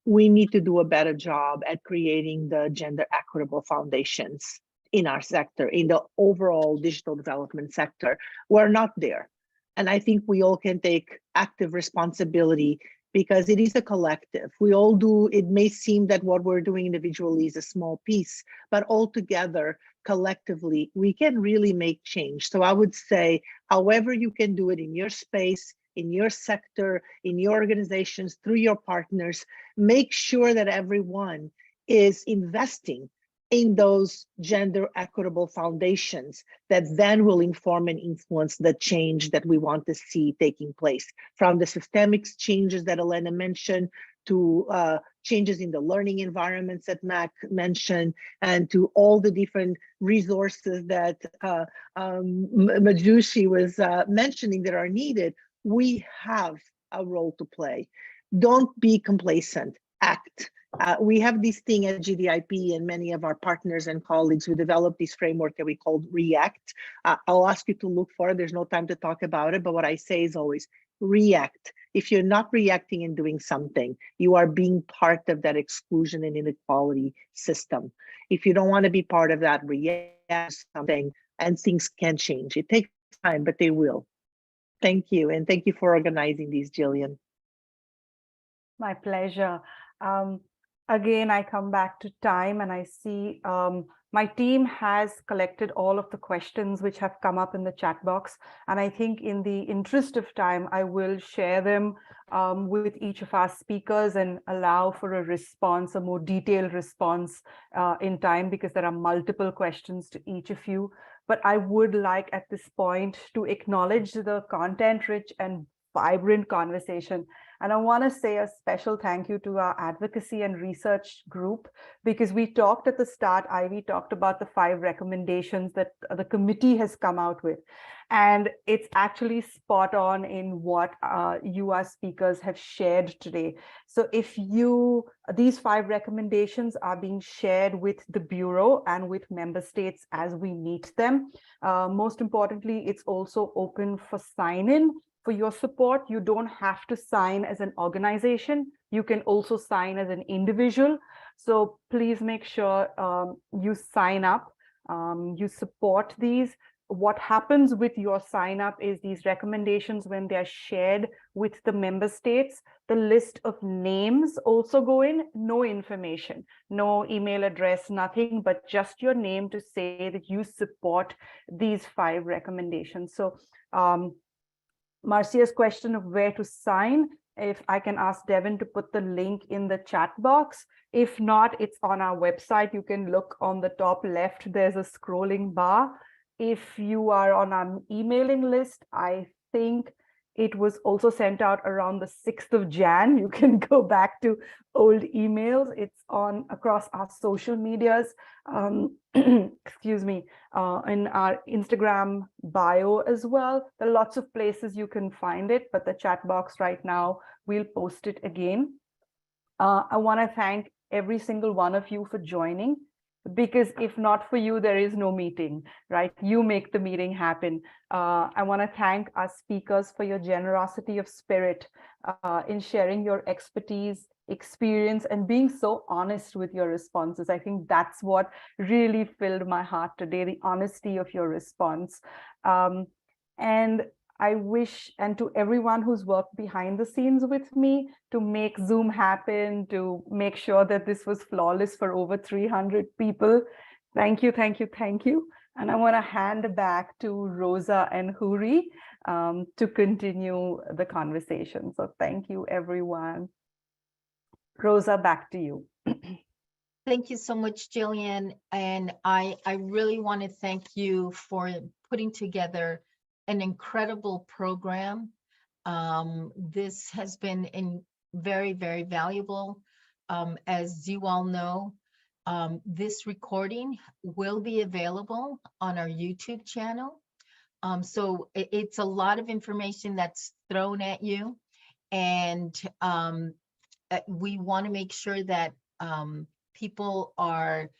we need to do a better job at creating the gender equitable foundations in our sector, in the overall digital development sector. We're not there. And I think we all can take active responsibility, because it is a collective. We all do. It may seem that what we're doing individually is a small piece, but all together, collectively, we can really make change. So I would say, however you can do it in your space, in your sector, in your organizations, through your partners, make sure that everyone is investing in those gender equitable foundations that then will inform and influence the change that we want to see taking place, from the systemic changes that Elena mentioned to changes in the learning environments that Mac mentioned, and to all the different resources that Majushi was mentioning that are needed. We have a role to play. Don't be complacent, act. We have this thing at GDIP, and many of our partners and colleagues who developed this framework that we call REACT. I'll ask you to look for it. There's no time to talk about it, but what I say is always react. If you're not reacting and doing something, you are being part of that exclusion and inequality system. If you don't want to be part of that, react something, and things can change. It takes time, but they will. Thank you, and thank you for organizing these, Jillian. My pleasure. Again, I come back to time, and I see my team has collected all of the questions which have come up in the chat box. And I think in the interest of time, I will share them with each of our speakers and allow for a response, a more detailed response in time, because there are multiple questions to each of you. But I would like at this point to acknowledge the content-rich and vibrant conversation. And I want to say a special thank you to our advocacy and research group, because we talked at the start, Ivy talked about the 5 recommendations that the committee has come out with. And it's actually spot on in what you as speakers have shared today. So if these 5 recommendations are being shared with the Bureau and with member states as we meet them. Most importantly, it's also open for sign-in. For your support, you don't have to sign as an organization. You can also sign as an individual. So please make sure you sign up, you support these. What happens with your sign up is these recommendations, when they're shared with the member states, the list of names also go in, no information, no email address, nothing, but just your name to say that you support these 5 recommendations. So Marcia's question of where to sign, if I can ask Devin to put the link in the chat box. If not, it's on our website. You can look on the top left, there's a scrolling bar. If you are on our emailing list, I think it was also sent out around the 6th of Jan. You can go back to old emails. It's on across our social medias. Excuse me, in our Instagram bio as well. There are lots of places you can find it, but the chat box right now, we'll post it again. I want to thank every single one of you for joining, because if not for you, there is no meeting, right? You make the meeting happen. I want to thank our speakers for your generosity of spirit in sharing your expertise, experience and being so honest with your responses. I think that's what really filled my heart today, the honesty of your response. And I wish, and to everyone who's worked behind the scenes with me to make Zoom happen, to make sure that this was flawless for over 300 people. Thank you, thank you, thank you. And I want to hand back to Rosa and Huri to continue the conversation. So thank you, everyone. Rosa, back to you. Thank you so much, Jillian. And I really want to thank you for putting together an incredible program. This has been very, very valuable. As you all know, this recording will be available on our YouTube channel. So it's a lot of information that's thrown at you. And we want to make sure that people are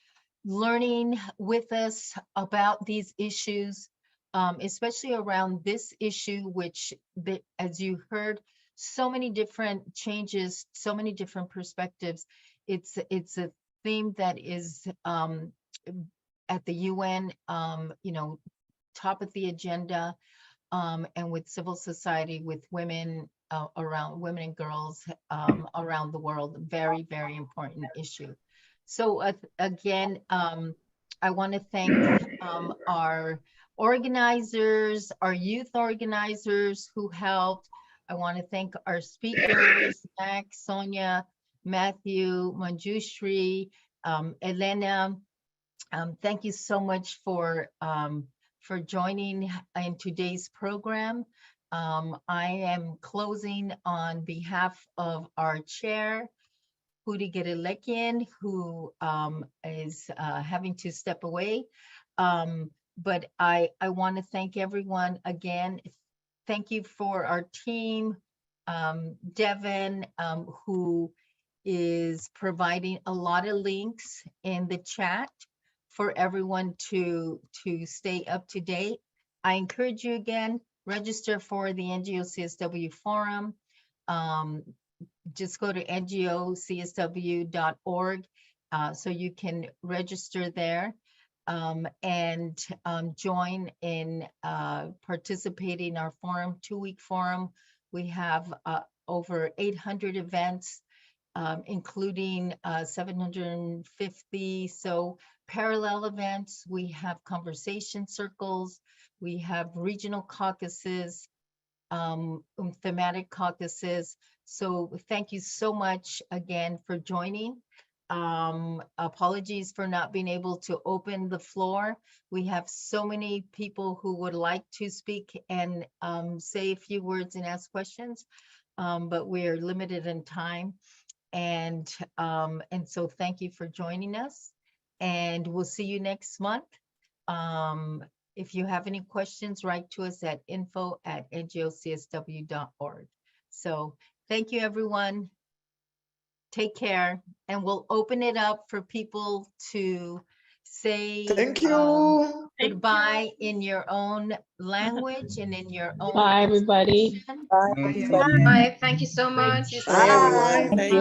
learning with us about these issues, especially around this issue, which, as you heard, so many different changes, so many different perspectives. It's a theme that is at the UN, top of the agenda, and with civil society, with women around, women and girls around the world. Very, very important issue. So again, I want to thank our organizers, our youth organizers who helped. I want to thank our speakers, Mac, Sonia, Matthew, Manjushri, Elena. Thank you so much for joining in today's program. I am closing on behalf of our chair, Huri Gerelekian, who is having to step away. But I want to thank everyone again. Thank you for our team, Devin, who is providing a lot of links in the chat for everyone to stay up to date. I encourage you again, register for the NGO CSW forum. Just go to ngocsw.org so you can register there and join in participating in our forum, 2-week forum. We have over 800 events, including 750 so parallel events. We have conversation circles. We have regional caucuses, thematic caucuses. So thank you so much again for joining. Apologies for not being able to open the floor. We have so many people who would like to speak and say a few words and ask questions, but we're limited in time. And so thank you for joining us, and we'll see you next month. If you have any questions, write to us at info@ngocsw.org. So thank you, everyone. Take care, and we'll open it up for people to say thank you. Goodbye in your own language and in your own. Bye, everybody. Bye, everybody. Bye. Thank you so much. Bye, everyone. Thank you.